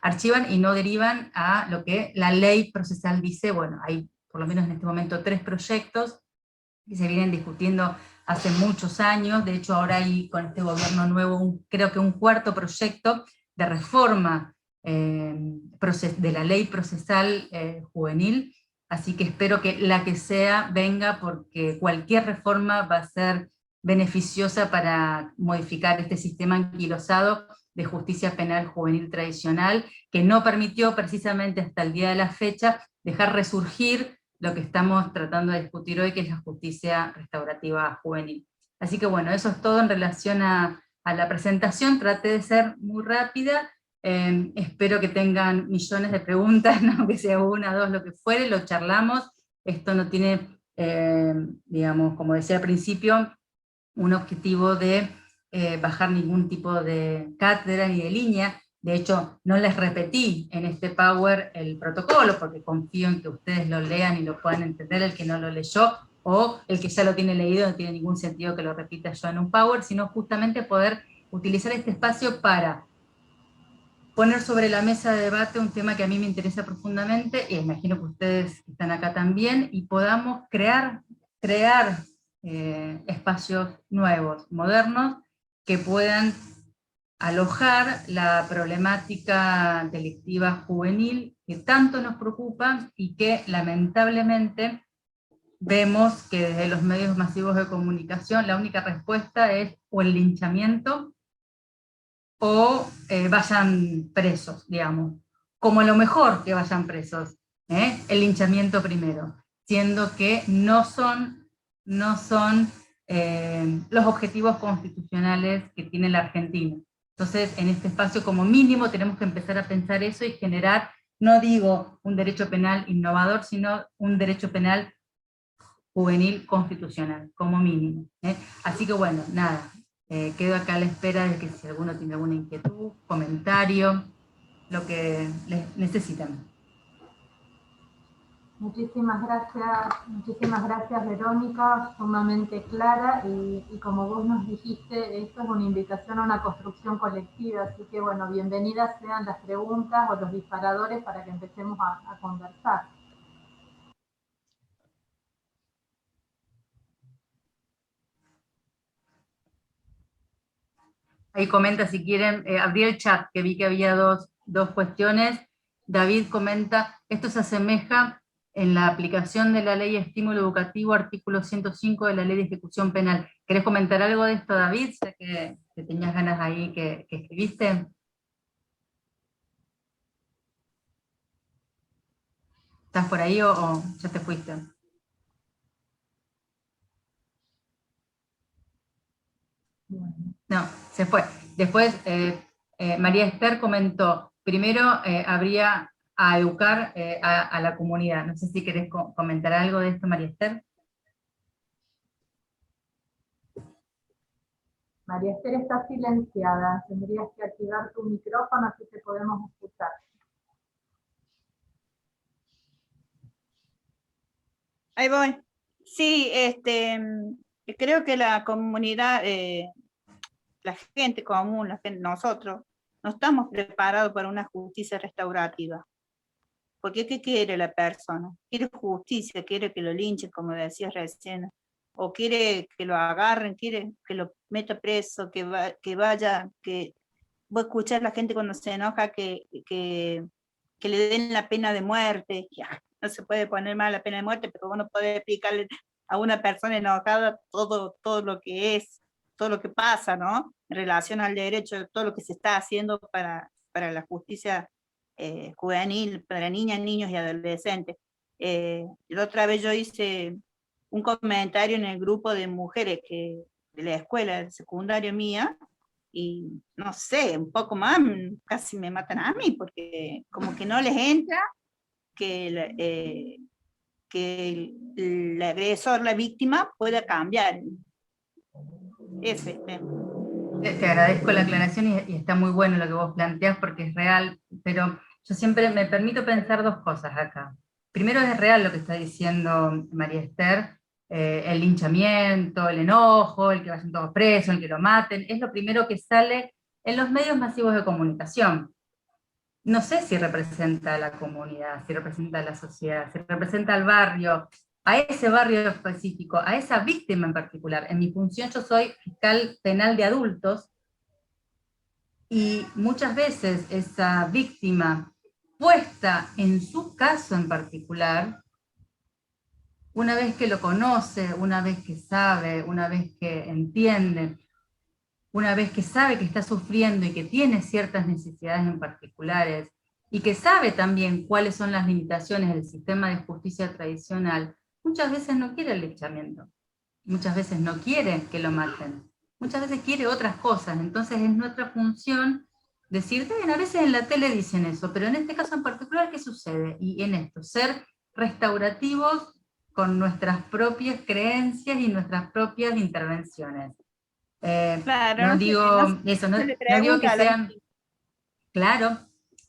Archivan y no derivan a lo que la ley procesal dice. Bueno, hay por lo menos en este momento 3 proyectos que se vienen discutiendo hace muchos años. De hecho ahora hay con este gobierno nuevo creo que un 4º proyecto de reforma de la ley procesal juvenil, así que espero que la que sea venga, porque cualquier reforma va a ser beneficiosa para modificar este sistema anquilosado de justicia penal juvenil tradicional, que no permitió precisamente hasta el día de la fecha dejar resurgir lo que estamos tratando de discutir hoy, que es la justicia restaurativa juvenil. Así que bueno, eso es todo en relación a la presentación. Traté de ser muy rápida. Espero que tengan millones de preguntas, ¿no? Que sea 1, 2, lo que fuere, lo charlamos. Esto no tiene, digamos, como decía al principio, un objetivo de bajar ningún tipo de cátedra ni de línea. De hecho, no les repetí en este Power el protocolo, porque confío en que ustedes lo lean y lo puedan entender, el que no lo leyó, o el que ya lo tiene leído, no tiene ningún sentido que lo repita yo en un Power, sino justamente poder utilizar este espacio para poner sobre la mesa de debate un tema que a mí me interesa profundamente, y imagino que ustedes están acá también, y podamos crear espacios nuevos, modernos, que puedan alojar la problemática delictiva juvenil que tanto nos preocupa y que lamentablemente vemos que desde los medios masivos de comunicación la única respuesta es o el linchamiento o vayan presos, digamos. Como lo mejor que vayan presos, el linchamiento primero, siendo que no son los objetivos constitucionales que tiene la Argentina. Entonces, en este espacio como mínimo tenemos que empezar a pensar eso y generar, no digo un derecho penal innovador, sino un derecho penal juvenil constitucional, como mínimo. Así que bueno, nada, quedo acá a la espera de que si alguno tiene alguna inquietud, comentario, lo que les necesitan. Muchísimas gracias Verónica, sumamente clara, y como vos nos dijiste, esto es una invitación a una construcción colectiva, así que bueno, bienvenidas sean las preguntas o los disparadores para que empecemos a conversar. Ahí comenta si quieren, abrí el chat, que vi que había dos cuestiones. David comenta, esto se asemeja en la aplicación de la ley de estímulo educativo, artículo 105 de la ley de ejecución penal. ¿Querés comentar algo de esto, David? Sé que tenías ganas ahí que escribiste. ¿Estás por ahí o ya te fuiste? No, se fue. Después, María Esther comentó, primero habría a educar a la comunidad. No sé si querés comentar algo de esto, María Esther. María Esther está silenciada, tendrías que activar tu micrófono, así te podemos escuchar. Ahí voy. Sí, creo que la comunidad, la gente común, nosotros, no estamos preparados para una justicia restaurativa. Porque ¿qué quiere la persona? Quiere justicia, quiere que lo linchen, como decías recién, o quiere que lo agarren, quiere que lo meta preso, que vaya, que voy a escuchar a la gente cuando se enoja que que le den la pena de muerte. Ya, no se puede poner mal la pena de muerte, pero uno puede explicarle a una persona enojada todo lo que es, todo lo que pasa, ¿no? En relación al derecho, todo lo que se está haciendo para la justicia juvenil, para niñas, niños y adolescentes. La otra vez yo hice un comentario en el grupo de mujeres de la escuela de secundaria mía, y no sé, un poco más, casi me matan a mí, porque como que no les entra que el agresor, la víctima, pueda cambiar. Ese es el tema. Te agradezco la aclaración y está muy bueno lo que vos planteás porque es real, pero yo siempre me permito pensar dos cosas acá. Primero, es real lo que está diciendo María Esther, el linchamiento, el enojo, el que vayan todos presos, el que lo maten, es lo primero que sale en los medios masivos de comunicación. No sé si representa a la comunidad, si representa a la sociedad, si representa al barrio, a ese barrio específico, a esa víctima en particular. En mi función yo soy fiscal penal de adultos, y muchas veces esa víctima puesta en su caso en particular, una vez que lo conoce, una vez que sabe, una vez que entiende, una vez que sabe que está sufriendo y que tiene ciertas necesidades en particulares, y que sabe también cuáles son las limitaciones del sistema de justicia tradicional, muchas veces no quiere el linchamiento, muchas veces no quiere que lo maten, muchas veces quiere otras cosas. Entonces es nuestra función decir, bien, a veces en la tele dicen eso, pero en este caso en particular, ¿qué sucede? Y en esto, ser restaurativos con nuestras propias creencias y nuestras propias intervenciones. Claro, no digo eso, no digo que sean... Claro,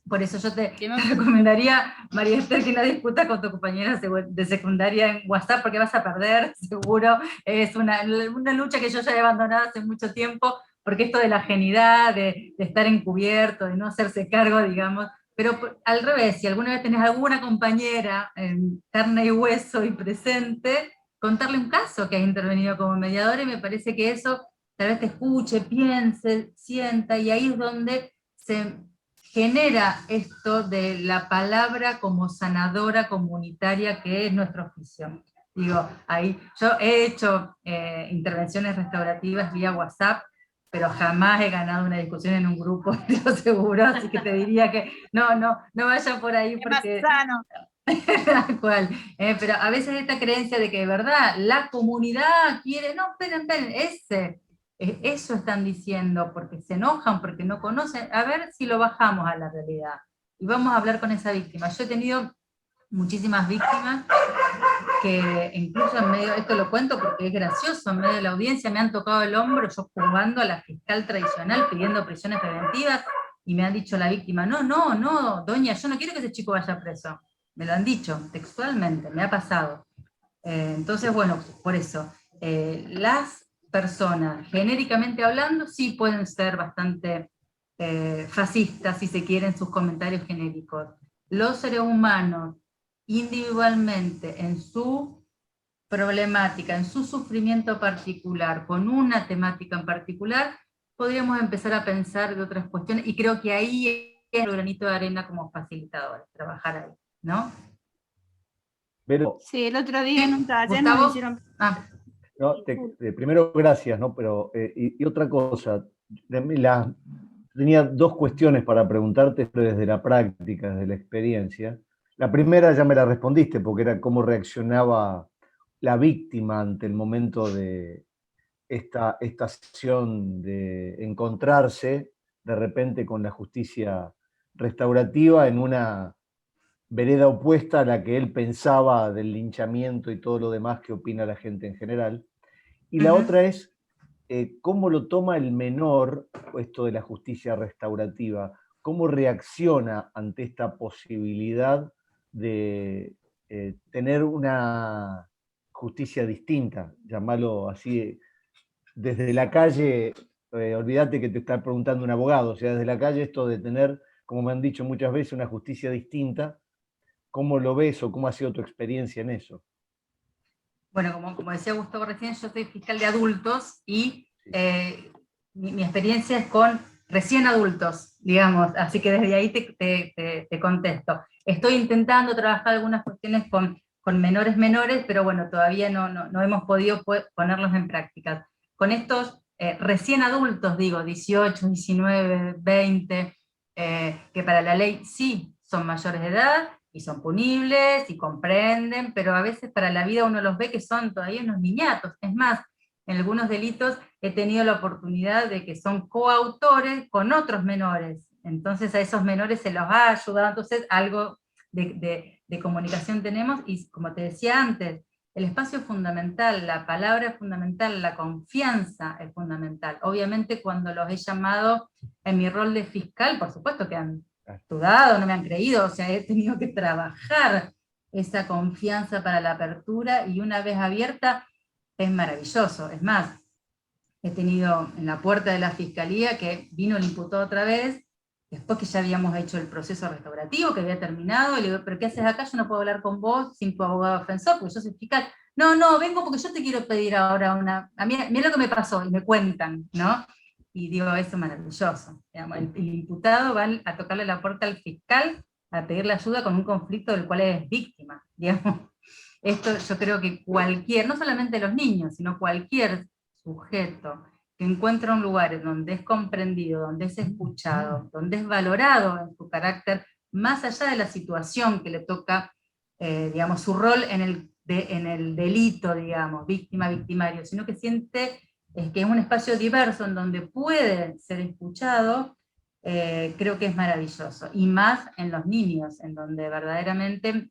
por eso yo te recomendaría, María Esther, que no discutas con tu compañera de secundaria en WhatsApp, porque vas a perder, seguro. Es una lucha que yo ya he abandonado hace mucho tiempo, porque esto de la ajenidad, de estar encubierto, de no hacerse cargo, digamos, pero al revés, si alguna vez tenés alguna compañera en carne y hueso y presente, contarle un caso que has intervenido como mediadora, y me parece que eso tal vez te escuche, piense, sienta, y ahí es donde se genera esto de la palabra como sanadora comunitaria, que es nuestro oficio. Digo, ahí yo he hecho intervenciones restaurativas vía WhatsApp, pero jamás he ganado una discusión en un grupo, te lo seguro, así que te diría que no vaya por ahí, porque... Es más sano. Tal cual, pero a veces esta creencia de que de verdad la comunidad quiere, no, esperen, eso están diciendo, porque se enojan, porque no conocen. A ver si lo bajamos a la realidad, y vamos a hablar con esa víctima. Yo he tenido muchísimas víctimas que incluso en medio, esto lo cuento porque es gracioso, en medio de la audiencia me han tocado el hombro, yo jugando a la fiscal tradicional, pidiendo prisiones preventivas, y me han dicho la víctima, no, doña, yo no quiero que ese chico vaya preso. Me lo han dicho textualmente, me ha pasado. Entonces, bueno, por eso, las personas, genéricamente hablando, sí pueden ser bastante fascistas, si se quieren, sus comentarios genéricos. Los seres humanos, individualmente, en su problemática, en su sufrimiento particular, con una temática en particular, podríamos empezar a pensar de otras cuestiones, y creo que ahí es el granito de arena como facilitador, trabajar ahí, ¿no? Pero, sí, el otro día en un taller nos hicieron... No, primero, gracias, ¿no? Pero, y otra cosa, tenía dos cuestiones para preguntarte desde la práctica, desde la experiencia. La primera ya me la respondiste, porque era cómo reaccionaba la víctima ante el momento de esta sesión de encontrarse de repente con la justicia restaurativa en una vereda opuesta a la que él pensaba del linchamiento y todo lo demás que opina la gente en general. Y la otra es cómo lo toma el menor, esto de la justicia restaurativa, cómo reacciona ante esta posibilidad de tener una justicia distinta, llamarlo así, desde la calle. Olvídate que te está preguntando un abogado, o sea, desde la calle esto de tener, como me han dicho muchas veces, una justicia distinta. ¿Cómo lo ves o cómo ha sido tu experiencia en eso? Bueno, como decía Gustavo recién, yo soy fiscal de adultos, y mi experiencia es con recién adultos. digamos, así que desde ahí te contesto. Estoy intentando trabajar algunas cuestiones con menores, pero bueno, todavía no hemos podido ponerlos en práctica. Con estos recién adultos, digo, 18, 19, 20, que para la ley sí son mayores de edad, y son punibles, y comprenden, pero a veces para la vida uno los ve que son todavía unos niñatos. Es más, en algunos delitos he tenido la oportunidad de que son coautores con otros menores, entonces a esos menores se los ha ayudado, entonces algo de comunicación tenemos, y como te decía antes, el espacio es fundamental, la palabra es fundamental, la confianza es fundamental. Obviamente cuando los he llamado en mi rol de fiscal, por supuesto que han dudado, no me han creído, o sea, he tenido que trabajar esa confianza para la apertura, y una vez abierta es maravilloso. Es más, he tenido en la puerta de la fiscalía que vino el imputado otra vez, después que ya habíamos hecho el proceso restaurativo, que había terminado, y le digo, ¿pero qué haces acá? Yo no puedo hablar con vos sin tu abogado defensor, porque yo soy fiscal. No, vengo porque yo te quiero pedir ahora a mí, mira lo que me pasó, y me cuentan, ¿no? Y digo, eso es maravilloso. Digamos, el imputado va a tocarle la puerta al fiscal a pedirle ayuda con un conflicto del cual es víctima, digamos. Esto yo creo que cualquier, no solamente los niños, sino cualquier sujeto que encuentra un lugar en donde es comprendido, donde es escuchado, donde es valorado en su carácter, más allá de la situación que le toca, digamos, su rol en el delito, digamos, víctima, victimario, sino que siente que es un espacio diverso en donde puede ser escuchado, creo que es maravilloso. Y más en los niños, en donde verdaderamente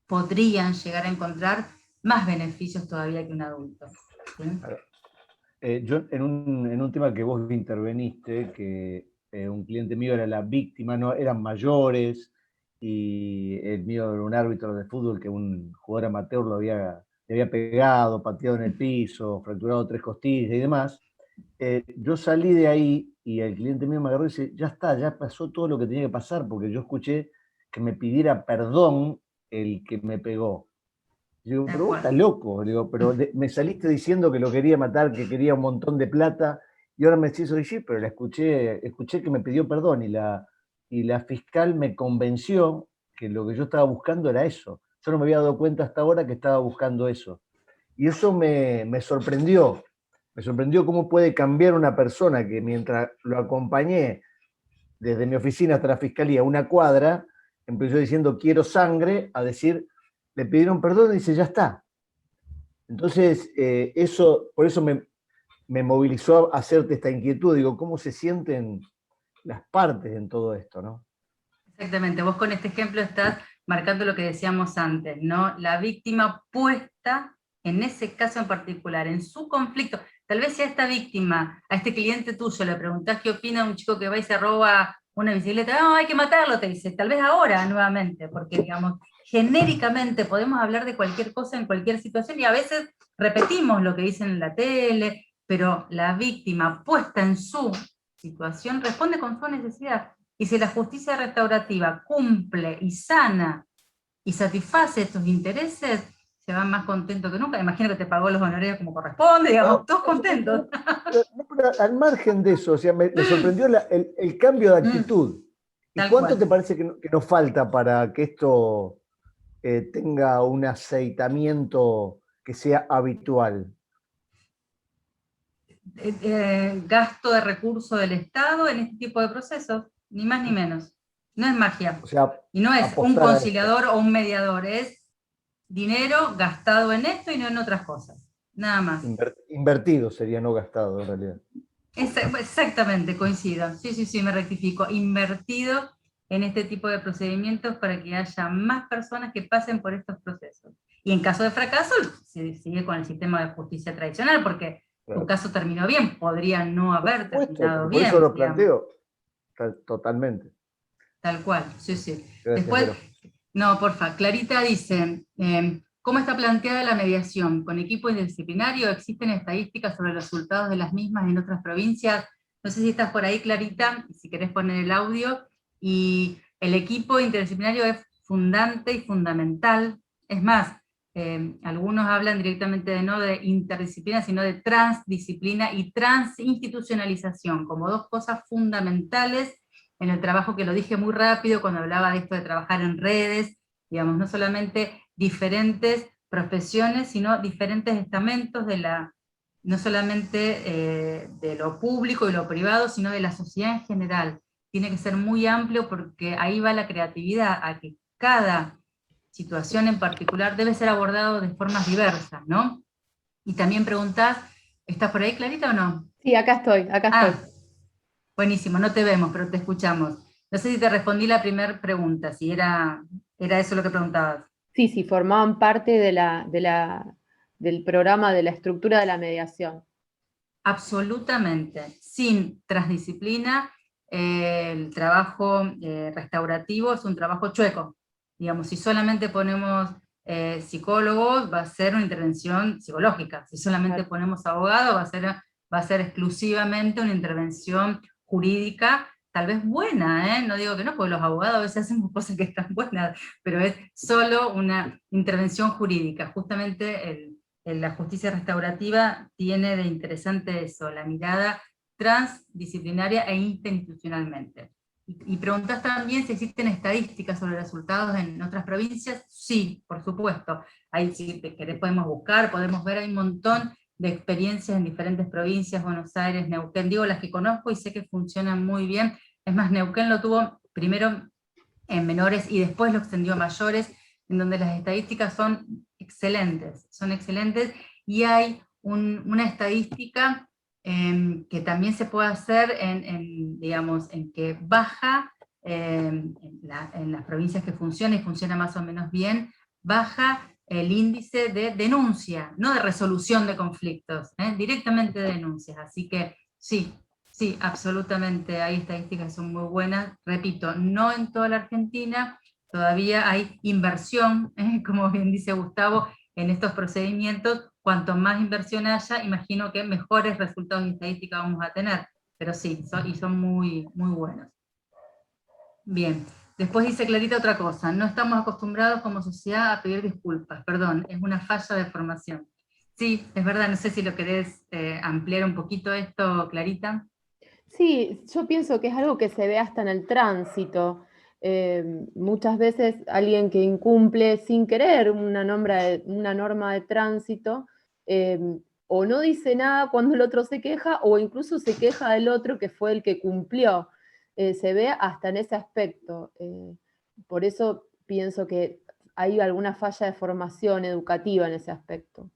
podrían llegar a encontrar más beneficios todavía que un adulto. ¿Sí? Yo en un tema que vos interveniste, que un cliente mío era la víctima, no, eran mayores, y el mío era un árbitro de fútbol que un jugador amateur le había pegado, pateado en el piso, fracturado 3 costillas y demás. Yo salí de ahí y el cliente mío me agarró y dice, ya está, ya pasó todo lo que tenía que pasar, porque yo escuché que me pidiera perdón el que me pegó. Yo digo, pero vos estás loco, digo, pero me saliste diciendo que lo quería matar, que quería un montón de plata, y ahora me decís, sí, pero la escuché que me pidió perdón, y la fiscal me convenció que lo que yo estaba buscando era eso. Yo no me había dado cuenta hasta ahora que estaba buscando eso. Y eso me sorprendió. Me sorprendió cómo puede cambiar una persona que mientras lo acompañé desde mi oficina hasta la fiscalía, una cuadra, empezó diciendo quiero sangre, a decir, le pidieron perdón y dice ya está. Entonces, por eso me movilizó a hacerte esta inquietud. Digo, ¿cómo se sienten las partes en todo esto, no? Exactamente, vos con este ejemplo estás marcando lo que decíamos antes, ¿no? La víctima puesta, en ese caso en particular, en su conflicto. Tal vez si a esta víctima, a este cliente tuyo, le preguntás qué opina un chico que va y se roba una bicicleta, no, hay que matarlo, te dice, tal vez ahora nuevamente, porque digamos, genéricamente podemos hablar de cualquier cosa en cualquier situación, y a veces repetimos lo que dicen en la tele, pero la víctima puesta en su situación responde con su necesidad. Y si la justicia restaurativa cumple y sana y satisface estos intereses, se van más contentos que nunca. Imagino que te pagó los honorarios como corresponde, digamos, todos contentos. Pero al margen de eso, o sea, me sorprendió el cambio de actitud. ¿Y cuánto te parece que nos falta para que esto tenga un aceitamiento que sea habitual? Gasto de recursos del Estado en este tipo de procesos, ni más ni menos. No es magia. O sea, y no es un conciliador o un mediador, es dinero gastado en esto y no en otras cosas. Nada más. Invertido sería, no gastado en realidad. Exactamente, coincido. Sí, me rectifico. Invertido en este tipo de procedimientos para que haya más personas que pasen por estos procesos. Y en caso de fracaso, se sigue con el sistema de justicia tradicional, porque tu caso terminó bien, podría no haber terminado bien. Por eso lo planteo, totalmente. Tal cual, sí. Gracias, después, no, porfa, Clarita dice, ¿cómo está planteada la mediación? ¿Con equipo interdisciplinario? ¿Existen estadísticas sobre los resultados de las mismas en otras provincias? No sé si estás por ahí, Clarita, si querés poner el audio. Y el equipo interdisciplinario es fundante y fundamental. Es más, algunos hablan directamente no de interdisciplina, sino de transdisciplina y transinstitucionalización, como dos cosas fundamentales en el trabajo, que lo dije muy rápido cuando hablaba de esto de trabajar en redes, digamos, no solamente diferentes profesiones, sino diferentes estamentos no solamente de lo público y lo privado, sino de la sociedad en general. Tiene que ser muy amplio porque ahí va la creatividad, a que cada situación en particular debe ser abordado de formas diversas, ¿no? Y también preguntás, ¿estás por ahí, Clarita, o no? Sí, acá estoy, acá estoy. Buenísimo, no te vemos, pero te escuchamos. No sé si te respondí la primera pregunta, si era eso lo que preguntabas. Sí, formaban parte del programa, de la estructura de la mediación. Absolutamente. Sin transdisciplina, el trabajo restaurativo es un trabajo chueco. Digamos, si solamente ponemos psicólogos, va a ser una intervención psicológica. Si solamente Claro. ponemos abogados, va a ser exclusivamente una intervención jurídica, tal vez buena, no digo que no, porque los abogados a veces hacen cosas que están buenas, pero es solo una intervención jurídica. Justamente la justicia restaurativa tiene de interesante eso, la mirada transdisciplinaria e interinstitucionalmente. Y preguntás también si existen estadísticas sobre resultados en otras provincias. Sí, por supuesto. Ahí, si te querés, podemos buscar, podemos ver, hay un montón de experiencias en diferentes provincias, Buenos Aires, Neuquén, digo las que conozco y sé que funcionan muy bien. Es más, Neuquén lo tuvo primero en menores y después lo extendió a mayores, en donde las estadísticas son excelentes, y hay una estadística que también se puede hacer digamos, en que baja, en las provincias que funciona y funciona más o menos bien, baja el índice de denuncia, no de resolución de conflictos, directamente de denuncias. Así que sí, absolutamente, hay estadísticas que son muy buenas. Repito, no en toda la Argentina, todavía hay inversión, como bien dice Gustavo, en estos procedimientos. Cuanto más inversión haya, imagino que mejores resultados de estadística vamos a tener, pero sí, son muy, muy buenos. Bien, después dice Clarita otra cosa, no estamos acostumbrados como sociedad a pedir disculpas, perdón, es una falla de formación. Sí, es verdad, no sé si lo querés ampliar un poquito esto, Clarita. Sí, yo pienso que es algo que se ve hasta en el tránsito. Muchas veces alguien que incumple sin querer una norma de tránsito, o no dice nada cuando el otro se queja, o incluso se queja del otro que fue el que cumplió. Se ve hasta en ese aspecto. Por eso pienso que hay alguna falla de formación educativa en ese aspecto.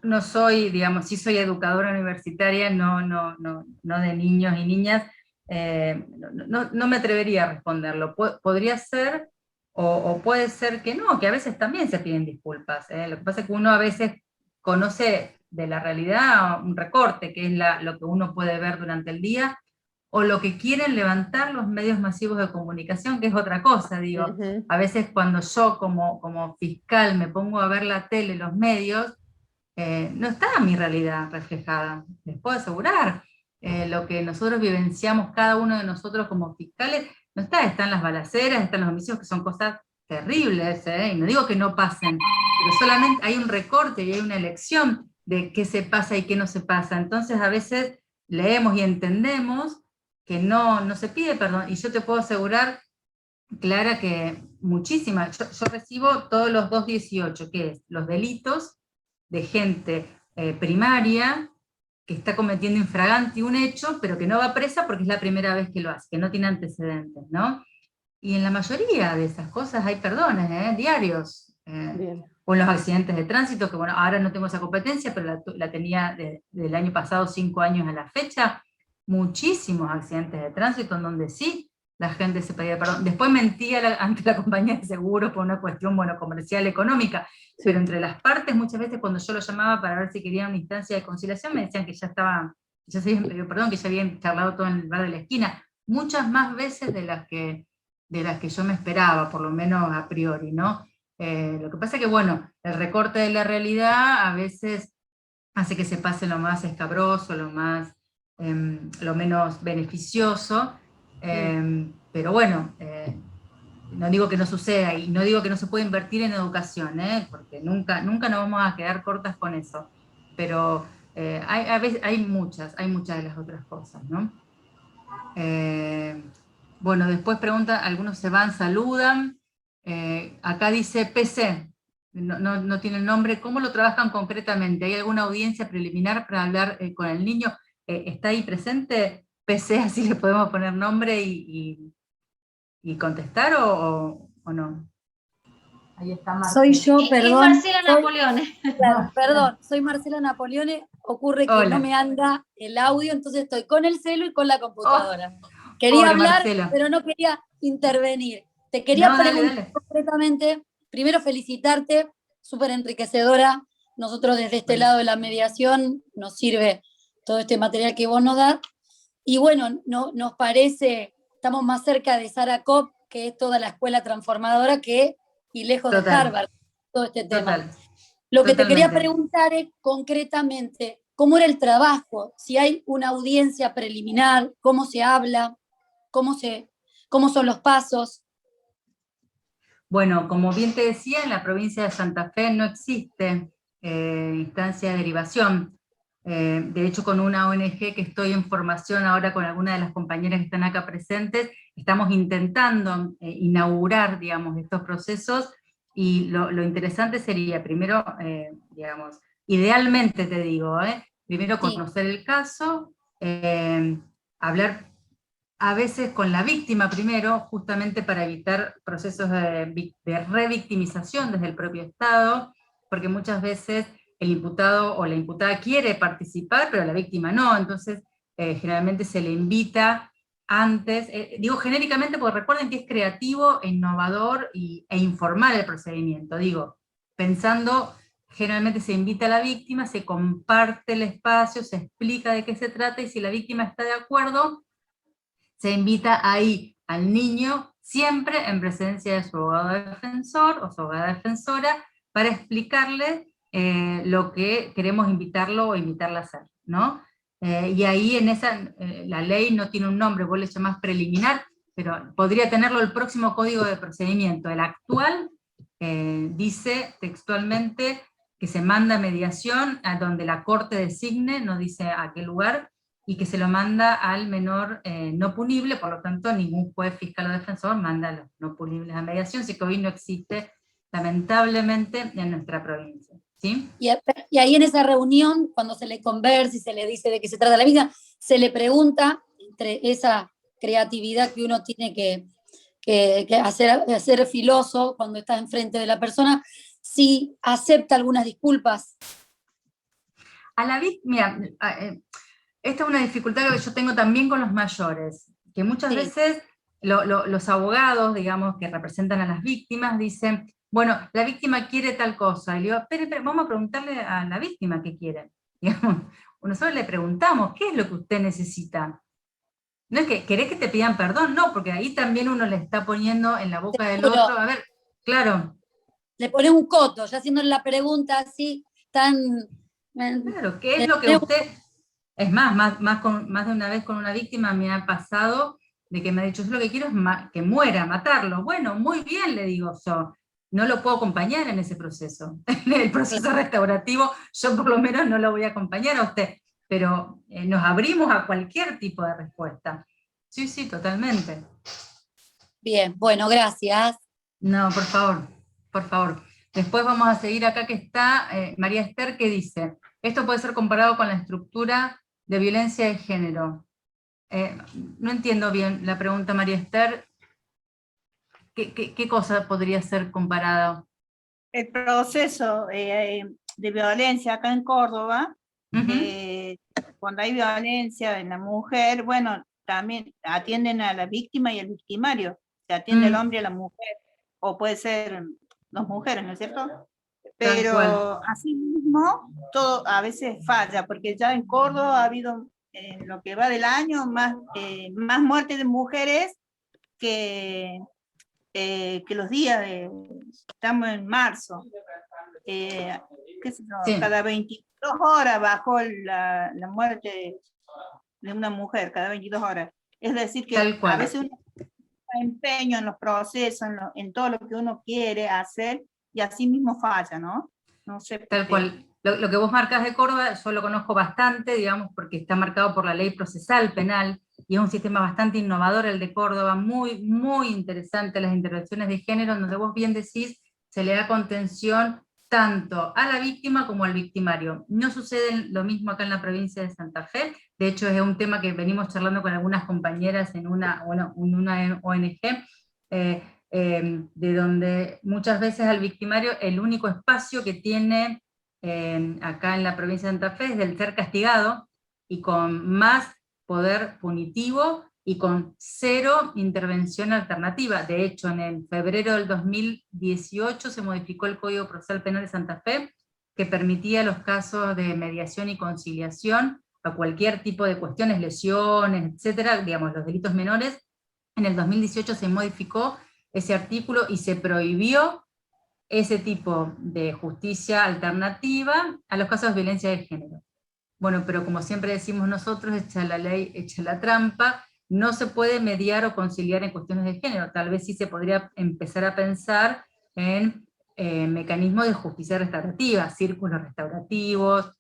No soy, digamos, sí soy educadora universitaria, no de niños y niñas, no me atrevería a responderlo. Podría ser, o puede ser que no, que a veces también se piden disculpas. Lo que pasa es que uno a veces conoce de la realidad un recorte, que es lo que uno puede ver durante el día, o lo que quieren levantar los medios masivos de comunicación, que es otra cosa, digo. Uh-huh. A veces cuando yo como fiscal me pongo a ver la tele, los medios, no está mi realidad reflejada, les puedo asegurar. Lo que nosotros vivenciamos, cada uno de nosotros como fiscales, no están las balaceras, están los homicidios, que son cosas terribles, y no digo que no pasen, pero solamente hay un recorte y hay una elección de qué se pasa y qué no se pasa. Entonces a veces leemos y entendemos que no se pide perdón, y yo te puedo asegurar, Clara, que muchísimas, yo recibo todos los 218, que es los delitos de gente primaria que está cometiendo infraganti un hecho, pero que no va presa porque es la primera vez que lo hace, que no tiene antecedentes, ¿no? Y en la mayoría de esas cosas hay perdones, diarios. O en los accidentes de tránsito, que bueno, ahora no tengo esa competencia, pero la tenía del año pasado, 5 años a la fecha, muchísimos accidentes de tránsito en donde sí, la gente se pedía perdón. Después mentía ante la compañía de seguros por una cuestión, bueno, comercial, económica, sí. Pero entre las partes, muchas veces cuando yo lo llamaba para ver si querían una instancia de conciliación, me decían que ya se habían pedido perdón, que ya habían charlado todo en el bar de la esquina, muchas más veces de las que yo me esperaba, por lo menos a priori, ¿no? Lo que pasa es que, bueno, el recorte de la realidad a veces hace que se pase lo más escabroso, lo menos beneficioso, pero bueno, no digo que no suceda, y no digo que no se pueda invertir en educación, porque nunca nos vamos a quedar cortas con eso, pero a veces hay muchas de las otras cosas, ¿no? Bueno, después pregunta, algunos se van, saludan. Acá dice PC, no tiene el nombre. ¿Cómo lo trabajan concretamente? ¿Hay alguna audiencia preliminar para hablar con el niño? ¿Está ahí presente PC, así le podemos poner nombre y contestar o no? Ahí está Marcela. Soy yo, Es perdón. Marcela Napoleone. Claro, perdón, soy Marcela Napoleone. Ocurre que Hola. no me anda el audio, entonces estoy con el celu y con la computadora. Quería Pobre hablar, Marcela. pero no quería intervenir. Te quería No, dale, preguntar dale. concretamente, primero felicitarte, súper enriquecedora. Nosotros desde este lado de la mediación nos sirve todo este material que vos nos das. Y bueno, nos parece, estamos más cerca de Sarah Kopp, que es toda la escuela transformadora, y lejos de Total. Harvard, todo este tema. Total. Lo que te quería Totalmente. preguntar es concretamente, ¿cómo era el trabajo? Si hay una audiencia preliminar, ¿cómo se habla? ¿Cómo son los pasos? Bueno, como bien te decía, en la provincia de Santa Fe no existe instancia de derivación. De hecho, con una ONG que estoy en formación ahora con algunas de las compañeras que están acá presentes, estamos intentando inaugurar, digamos, estos procesos, y lo interesante sería, primero, digamos, idealmente te digo, primero conocer el caso, hablar a veces con la víctima primero, justamente para evitar procesos de revictimización desde el propio Estado, porque muchas veces el imputado o la imputada quiere participar, pero la víctima no, entonces generalmente se le invita antes, digo genéricamente porque recuerden que es creativo, innovador e informal el procedimiento, digo, pensando, generalmente se invita a la víctima, se comparte el espacio, se explica de qué se trata, y si la víctima está de acuerdo, se invita ahí al niño, siempre en presencia de su abogado defensor o su abogada defensora, para explicarle lo que queremos invitarlo o invitarla a hacer, ¿no? Y ahí en la ley no tiene un nombre, vos le llamás preliminar, pero podría tenerlo el próximo código de procedimiento. El actual dice textualmente que se manda mediación a donde la corte designe, no dice a qué lugar, y que se lo manda al menor no punible, por lo tanto ningún juez, fiscal o defensor manda a los no punibles a mediación, así que hoy no existe, lamentablemente, en nuestra provincia. ¿Sí? Y ahí en esa reunión, cuando se le conversa y se le dice de qué se trata la vida, se le pregunta, entre esa creatividad que uno tiene que hacer filoso cuando está enfrente de la persona, si acepta algunas disculpas. A la víctima, esta es una dificultad que yo tengo también con los mayores, que muchas veces los abogados, digamos, que representan a las víctimas, dicen, bueno, la víctima quiere tal cosa, y le digo, espere, vamos a preguntarle a la víctima qué quiere. Digamos, nosotros le preguntamos, ¿qué es lo que usted necesita? No es que, ¿querés que te pidan perdón? No, porque ahí también uno le está poniendo en la boca del otro, a ver, claro. Le pone un coto, ya haciendo la pregunta así, tan... Claro, ¿qué es lo que usted...? Es más de una vez con una víctima me ha pasado de que me ha dicho, yo lo que quiero es que muera, matarlo. Bueno, muy bien, le digo yo, no lo puedo acompañar en ese proceso. En el proceso restaurativo yo por lo menos no lo voy a acompañar a usted, pero nos abrimos a cualquier tipo de respuesta. Sí, totalmente. Bien, bueno, gracias. No, por favor. Después vamos a seguir acá que está María Esther, que dice, esto puede ser comparado con la estructura de violencia de género. No entiendo bien la pregunta, María Esther. ¿Qué cosa podría ser comparado? El proceso de violencia acá en Córdoba, cuando hay violencia en la mujer, bueno, también atienden a la víctima y al victimario, se atiende al hombre y a la mujer, o puede ser dos mujeres, ¿no es cierto? Pero así mismo todo a veces falla, porque ya en Córdoba ha habido, en lo que va del año, más muertes de mujeres que los días estamos en marzo. Qué sé yo, cada 22 horas bajó la muerte de una mujer, cada 22 horas. Es decir, que a veces uno empeño en los procesos, en todo lo que uno quiere hacer, y así mismo falla, ¿no? No sé. Tal cual. Lo que vos marcas de Córdoba, yo lo conozco bastante, digamos, porque está marcado por la ley procesal penal, y es un sistema bastante innovador el de Córdoba, muy, muy interesante las intervenciones de género, donde vos bien decís, se le da contención tanto a la víctima como al victimario. No sucede lo mismo acá en la provincia de Santa Fe, de hecho es un tema que venimos charlando con algunas compañeras en una ONG, de donde muchas veces al victimario el único espacio que tiene acá en la provincia de Santa Fe es del ser castigado, y con más poder punitivo, y con cero intervención alternativa. De hecho, en el febrero del 2018 se modificó el Código Procesal Penal de Santa Fe, que permitía los casos de mediación y conciliación a cualquier tipo de cuestiones, lesiones, etcétera, digamos, los delitos menores. En el 2018 se modificó ese artículo y se prohibió ese tipo de justicia alternativa a los casos de violencia de género. Bueno, pero como siempre decimos nosotros, echa la ley, echa la trampa, no se puede mediar o conciliar en cuestiones de género. Tal vez sí se podría empezar a pensar en mecanismos de justicia restaurativa, círculos restaurativos,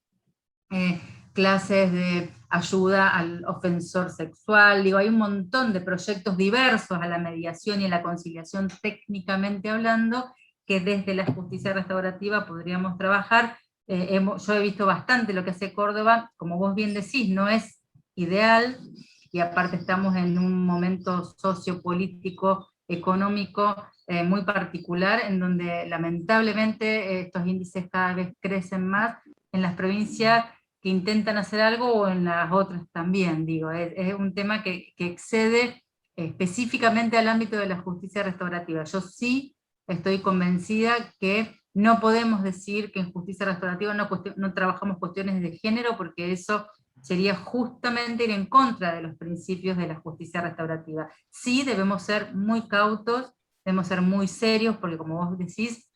clases de ayuda al ofensor sexual. Digo, hay un montón de proyectos diversos a la mediación y a la conciliación técnicamente hablando, que desde la justicia restaurativa podríamos trabajar. Yo he visto bastante lo que hace Córdoba, como vos bien decís, no es ideal, y aparte estamos en un momento sociopolítico, económico muy particular, en donde lamentablemente estos índices cada vez crecen más en las provincias que intentan hacer algo, o en las otras también, digo, es un tema que excede específicamente al ámbito de la justicia restaurativa. Yo sí estoy convencida que no podemos decir que en justicia restaurativa no trabajamos cuestiones de género, porque eso sería justamente ir en contra de los principios de la justicia restaurativa. Sí debemos ser muy cautos, debemos ser muy serios, porque como vos decís,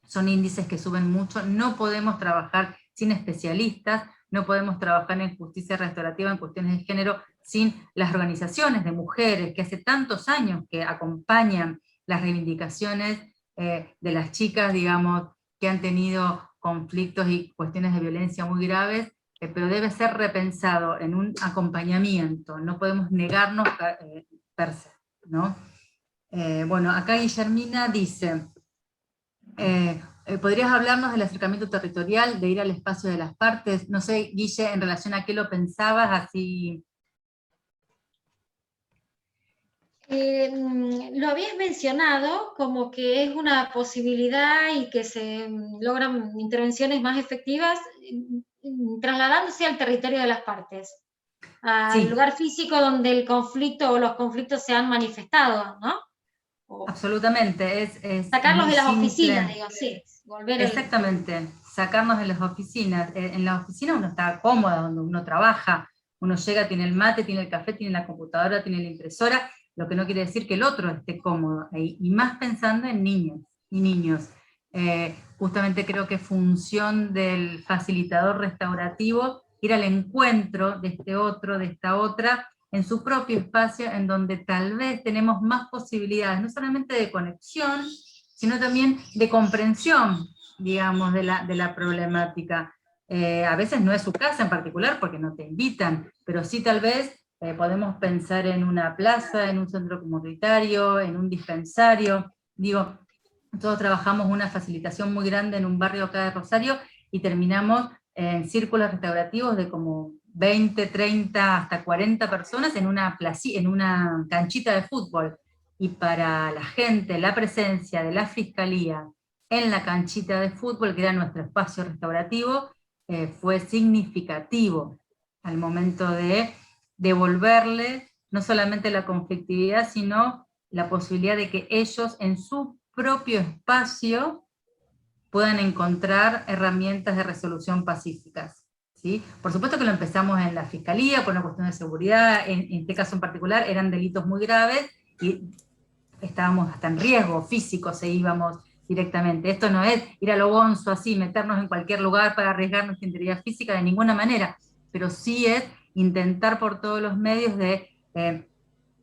son índices que suben mucho, no podemos trabajar sin especialistas, no podemos trabajar en justicia restaurativa en cuestiones de género sin las organizaciones de mujeres que hace tantos años que acompañan las reivindicaciones de las chicas, digamos, que han tenido conflictos y cuestiones de violencia muy graves, pero debe ser repensado en un acompañamiento, no podemos negarnos per se, ¿no? Bueno, acá Guillermina dice, ¿podrías hablarnos del acercamiento territorial, de ir al espacio de las partes? No sé, Guille, en relación a qué lo pensabas, así... Lo habías mencionado como que es una posibilidad y que se logran intervenciones más efectivas trasladándose al territorio de las partes, al Sí. lugar físico donde el conflicto o los conflictos se han manifestado, ¿no? Absolutamente, es sacarlos muy de las simple. oficinas, digo, sí. Exactamente, sacarnos de las oficinas. En la oficina uno está cómodo, donde uno trabaja, uno llega, tiene el mate, tiene el café, tiene la computadora, tiene la impresora, lo que no quiere decir que el otro esté cómodo ahí, y más pensando en niñas y niños. Justamente creo que función del facilitador restaurativo ir al encuentro de este otro, de esta otra, en su propio espacio, en donde tal vez tenemos más posibilidades, no solamente de conexión, sino también de comprensión, digamos, de la problemática. A veces no es su casa en particular, porque no te invitan, pero sí tal vez podemos pensar en una plaza, en un centro comunitario, en un dispensario. Digo, todos trabajamos una facilitación muy grande en un barrio acá de Rosario, y terminamos en círculos restaurativos de como 20, 30, hasta 40 personas en una canchita de fútbol. Y para la gente, la presencia de la Fiscalía en la canchita de fútbol, que era nuestro espacio restaurativo, fue significativo al momento de devolverle no solamente la conflictividad, sino la posibilidad de que ellos en su propio espacio puedan encontrar herramientas de resolución pacíficas. ¿Sí? Por supuesto que lo empezamos en la Fiscalía, por una cuestión de seguridad, en este caso en particular eran delitos muy graves, y estábamos hasta en riesgo físico, se íbamos directamente. Esto no es ir a lo bonzo así, meternos en cualquier lugar para arriesgar nuestra integridad física de ninguna manera, pero sí es intentar por todos los medios de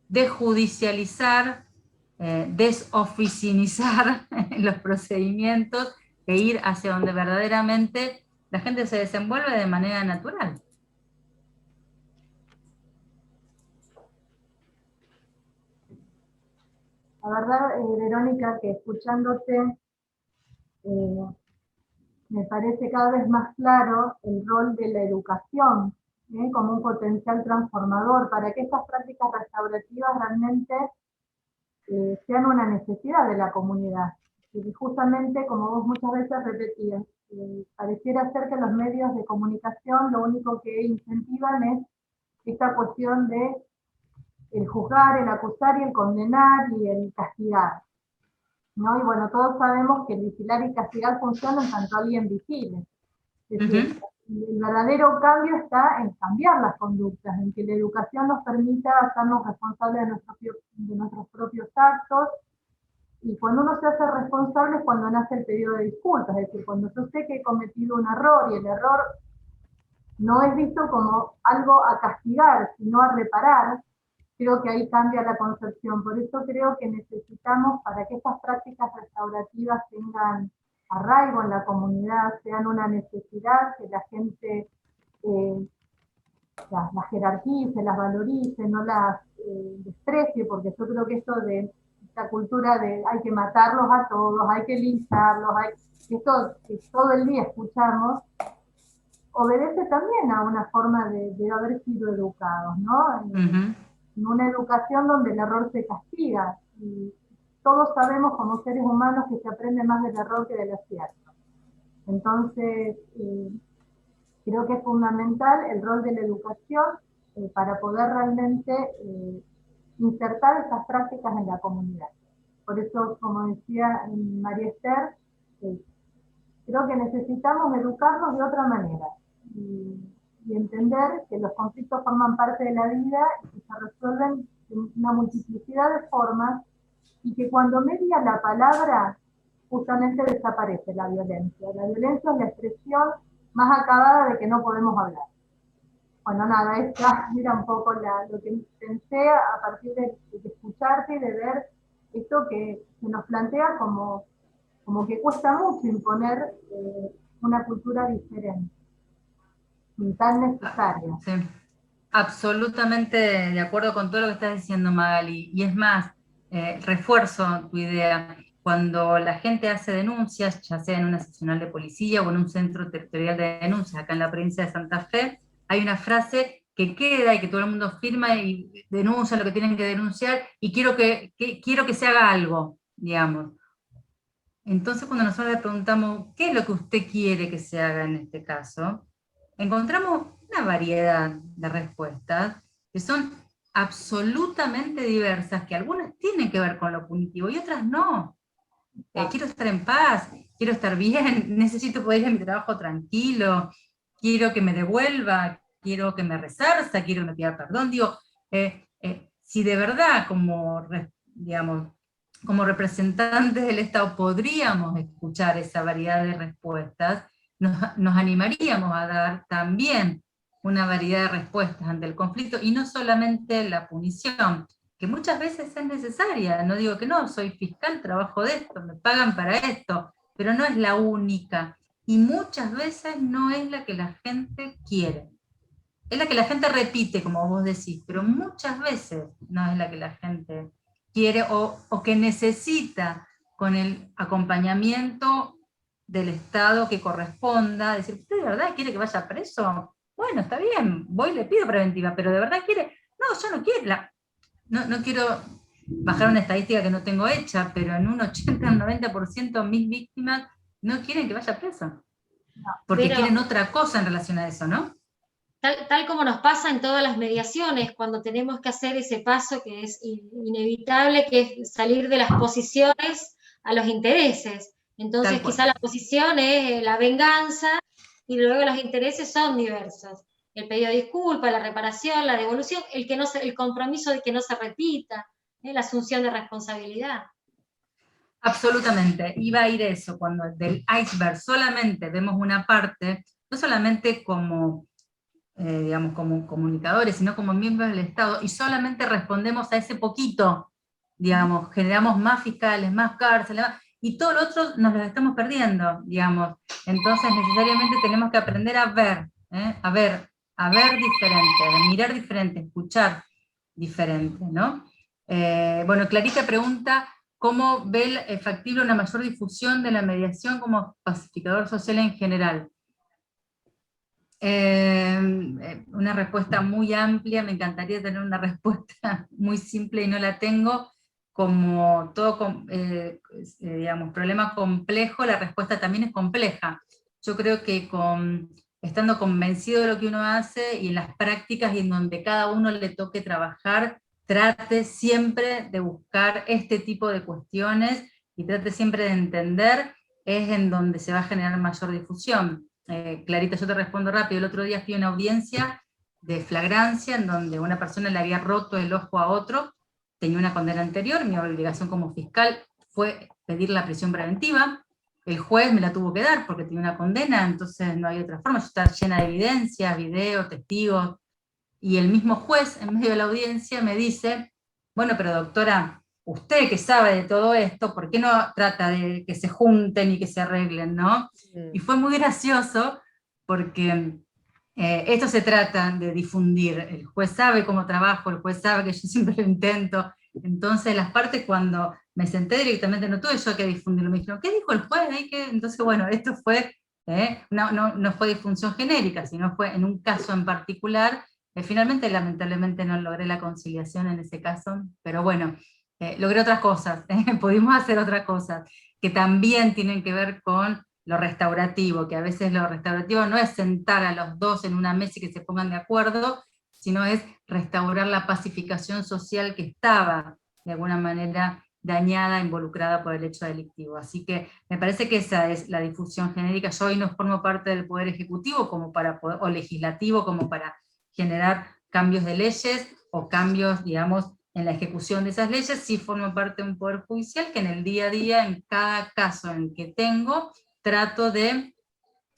desjudicializar, desoficinizar los procedimientos, e ir hacia donde verdaderamente la gente se desenvuelve de manera natural. La verdad, Verónica, que escuchándote, me parece cada vez más claro el rol de la educación como un potencial transformador para que estas prácticas restaurativas realmente sean una necesidad de la comunidad. Y justamente, como vos muchas veces repetías, pareciera ser que los medios de comunicación lo único que incentivan es esta cuestión de el juzgar, el acusar y el condenar y el castigar, ¿no? Y bueno, todos sabemos que el vigilar y castigar funcionan en tanto alguien vigile. Es decir, el verdadero cambio está en cambiar las conductas, en que la educación nos permita hacernos responsables de nuestros propios actos, y cuando uno se hace responsable es cuando nace el pedido de disculpas, es decir, cuando yo sé que he cometido un error y el error no es visto como algo a castigar, sino a reparar, creo que ahí cambia la concepción. Por eso creo que necesitamos, para que estas prácticas restaurativas tengan arraigo en la comunidad, sean una necesidad, que la gente las jerarquice, las valorice, no las desprecie, porque yo creo que esto de esta cultura de hay que matarlos a todos, hay que lincharlos, esto que todo el día escuchamos, obedece también a una forma de haber sido educados, ¿no? En una educación donde el error se castiga, y todos sabemos como seres humanos que se aprende más del error que del acierto. Entonces, creo que es fundamental el rol de la educación para poder realmente insertar estas prácticas en la comunidad. Por eso, como decía María Esther, creo que necesitamos educarnos de otra manera y entender que los conflictos forman parte de la vida y que se resuelven en una multiplicidad de formas, y que cuando media la palabra justamente desaparece la violencia. La violencia es la expresión más acabada de que no podemos hablar. Bueno, nada, esta era un poco lo que pensé a partir de escucharte y de ver esto que se nos plantea como que cuesta mucho imponer una cultura diferente y tan necesaria. Sí, absolutamente de acuerdo con todo lo que estás diciendo, Magali. Y es más, refuerzo tu idea. Cuando la gente hace denuncias, ya sea en una seccional de policía o en un centro territorial de denuncias, acá en la provincia de Santa Fe, hay una frase que queda y que todo el mundo firma y denuncia lo que tienen que denunciar, y quiero que se haga algo, digamos. Entonces, cuando nosotros le preguntamos qué es lo que usted quiere que se haga en este caso, encontramos una variedad de respuestas que son absolutamente diversas, que algunas tienen que ver con lo punitivo y otras no. Quiero estar en paz, quiero estar bien, necesito poder ir a mi trabajo tranquilo, quiero que me devuelva, quiero que me resarza, quiero que me pida perdón. Digo, si de verdad, digamos, como representantes del Estado podríamos escuchar esa variedad de respuestas, nos animaríamos a dar también una variedad de respuestas ante el conflicto, y no solamente la punición, que muchas veces es necesaria. No digo que no, soy fiscal, trabajo de esto, me pagan para esto, pero no es la única, y muchas veces no es la que la gente quiere. Es la que la gente repite, como vos decís, pero muchas veces no es la que la gente quiere o que necesita, con el acompañamiento del Estado que corresponda. Decir, ¿usted de verdad quiere que vaya preso? Bueno, está bien, voy y le pido preventiva, pero ¿de verdad quiere? No, yo no quiero. No quiero bajar una estadística que no tengo hecha, pero en un 80 o un 90% mis víctimas no quieren que vaya preso. Porque quieren otra cosa en relación a eso, ¿no? Tal como nos pasa en todas las mediaciones, cuando tenemos que hacer ese paso que es inevitable, que es salir de las posiciones a los intereses. Entonces quizá la posición es la venganza, y luego los intereses son diversos. El pedido de disculpa, la reparación, la devolución, el compromiso de que no se repita, la asunción de responsabilidad. Absolutamente, iba a ir eso, cuando del iceberg solamente vemos una parte, no solamente como, digamos, como comunicadores, sino como miembros del Estado, y solamente respondemos a ese poquito, digamos, generamos más fiscales, más cárceles, y todo lo otro nos lo estamos perdiendo, digamos. Entonces necesariamente tenemos que aprender a ver diferente, a mirar diferente, escuchar diferente, ¿no? Bueno, Clarita pregunta, ¿cómo ve factible una mayor difusión de la mediación como pacificador social en general? Una respuesta muy amplia, me encantaría tener una respuesta muy simple y no la tengo. Como todo, digamos, problema complejo, la respuesta también es compleja. Yo creo que estando convencido de lo que uno hace y en las prácticas y en donde cada uno le toque trabajar, trate siempre de buscar este tipo de cuestiones y trate siempre de entender, es en donde se va a generar mayor difusión. Clarita, yo te respondo rápido. El otro día fui a una audiencia de flagrancia en donde una persona le había roto el ojo a otro, tenía una condena anterior, mi obligación como fiscal fue pedir la prisión preventiva, el juez me la tuvo que dar porque tenía una condena, entonces no hay otra forma, yo estaba llena de evidencias, videos, testigos, y el mismo juez en medio de la audiencia me dice, bueno, pero doctora, usted que sabe de todo esto, ¿por qué no trata de que se junten y que se arreglen, no? Y fue muy gracioso porque esto se trata de difundir, el juez sabe cómo trabajo, el juez sabe que yo siempre lo intento, entonces las partes cuando me senté directamente no tuve yo que difundirlo, me dijeron, ¿qué dijo el juez? Entonces bueno, esto fue, no fue difusión genérica, sino fue en un caso en particular. Finalmente, lamentablemente, no logré la conciliación en ese caso, pero bueno, logré otras cosas, pudimos hacer otras cosas, que también tienen que ver con lo restaurativo, que a veces lo restaurativo no es sentar a los dos en una mesa y que se pongan de acuerdo, sino es restaurar la pacificación social que estaba, de alguna manera, dañada, involucrada por el hecho delictivo. Así que me parece que esa es la difusión genérica. Yo hoy no formo parte del Poder Ejecutivo como o legislativo como para generar cambios de leyes o cambios, digamos, en la ejecución de esas leyes. Sí formo parte de un poder judicial que en el día a día, en cada caso en que tengo, trato de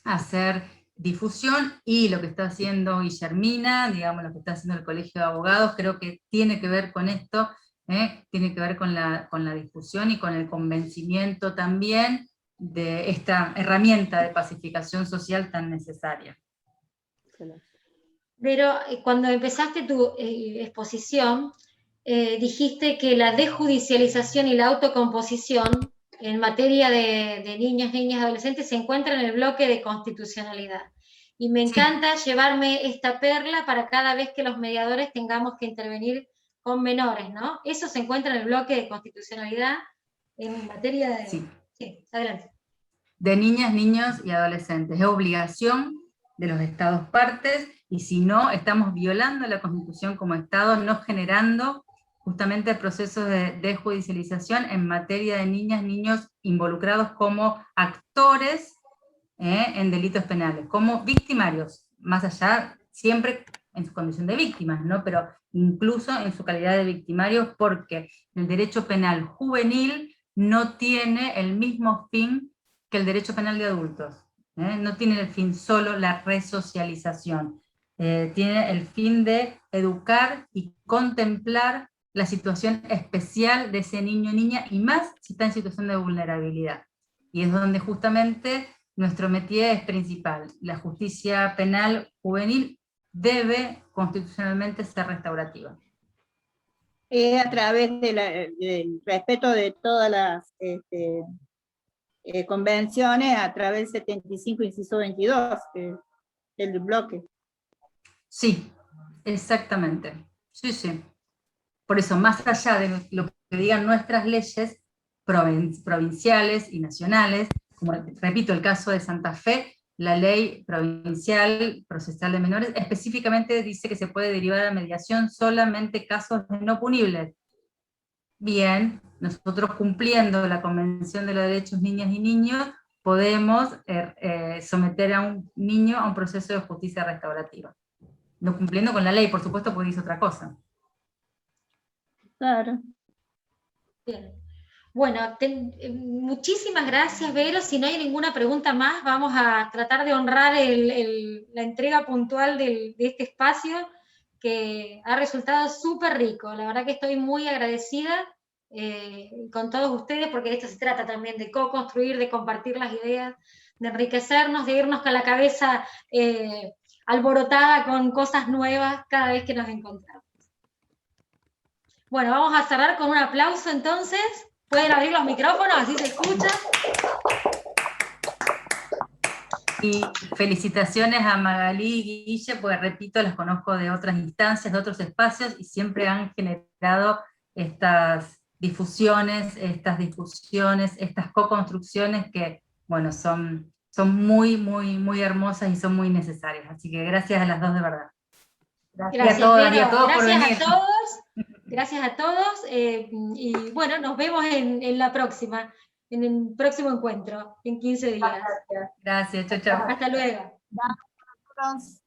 hacer difusión, y lo que está haciendo Guillermina, digamos, lo que está haciendo el Colegio de Abogados, creo que tiene que ver con esto, tiene que ver con la discusión y con el convencimiento también de esta herramienta de pacificación social tan necesaria. Pero cuando empezaste tu exposición, dijiste que la desjudicialización y la autocomposición en materia de niños, niñas, adolescentes se encuentra en el bloque de constitucionalidad. Y me encanta llevarme esta perla para cada vez que los mediadores tengamos que intervenir con menores, ¿no? Eso se encuentra en el bloque de constitucionalidad en materia de... Sí. Sí, adelante. De niñas, niños y adolescentes. Es obligación de los estados partes, y si no, estamos violando la Constitución como Estado, no generando justamente procesos de desjudicialización en materia de niñas, niños involucrados como actores en delitos penales, como victimarios, más allá, siempre en su condición de víctimas, ¿no? Pero incluso en su calidad de victimarios, porque el derecho penal juvenil no tiene el mismo fin que el derecho penal de adultos. No tiene el fin solo la resocialización, tiene el fin de educar y contemplar la situación especial de ese niño o niña, y más si está en situación de vulnerabilidad. Y es donde justamente nuestro métier es principal. La justicia penal juvenil debe constitucionalmente ser restaurativa. A través del respeto de todas las convenciones, a través del 75, inciso 22, del bloque. Sí, exactamente. Sí, sí. Por eso, más allá de lo que digan nuestras leyes provinciales y nacionales, como repito, el caso de Santa Fe, la ley provincial procesal de menores específicamente dice que se puede derivar a mediación solamente casos no punibles. Bien, nosotros cumpliendo la Convención de los Derechos Niñas y Niños, podemos someter a un niño a un proceso de justicia restaurativa. No cumpliendo con la ley, por supuesto, porque dice otra cosa. Claro. Bien. Bueno, muchísimas gracias, Vero. Si no hay ninguna pregunta más, vamos a tratar de honrar la entrega puntual de este espacio, que ha resultado súper rico. La verdad que estoy muy agradecida con todos ustedes, porque de esto se trata también, de co-construir, de compartir las ideas, de enriquecernos, de irnos con la cabeza alborotada con cosas nuevas cada vez que nos encontramos. Bueno, vamos a cerrar con un aplauso entonces. Pueden abrir los micrófonos, así se escucha. Y felicitaciones a Magalí y Guille, porque repito, los conozco de otras instancias, de otros espacios, y siempre han generado estas difusiones, estas discusiones, estas co-construcciones que, bueno, son muy, muy, muy hermosas y son muy necesarias. Así que gracias a las dos de verdad. Gracias, y a todas, Vero, y a todos por gracias venir. a todos. Gracias a todos. Y bueno, nos vemos en la próxima, en el próximo encuentro, en 15 días. Gracias, chao, chao. Hasta luego. Gracias.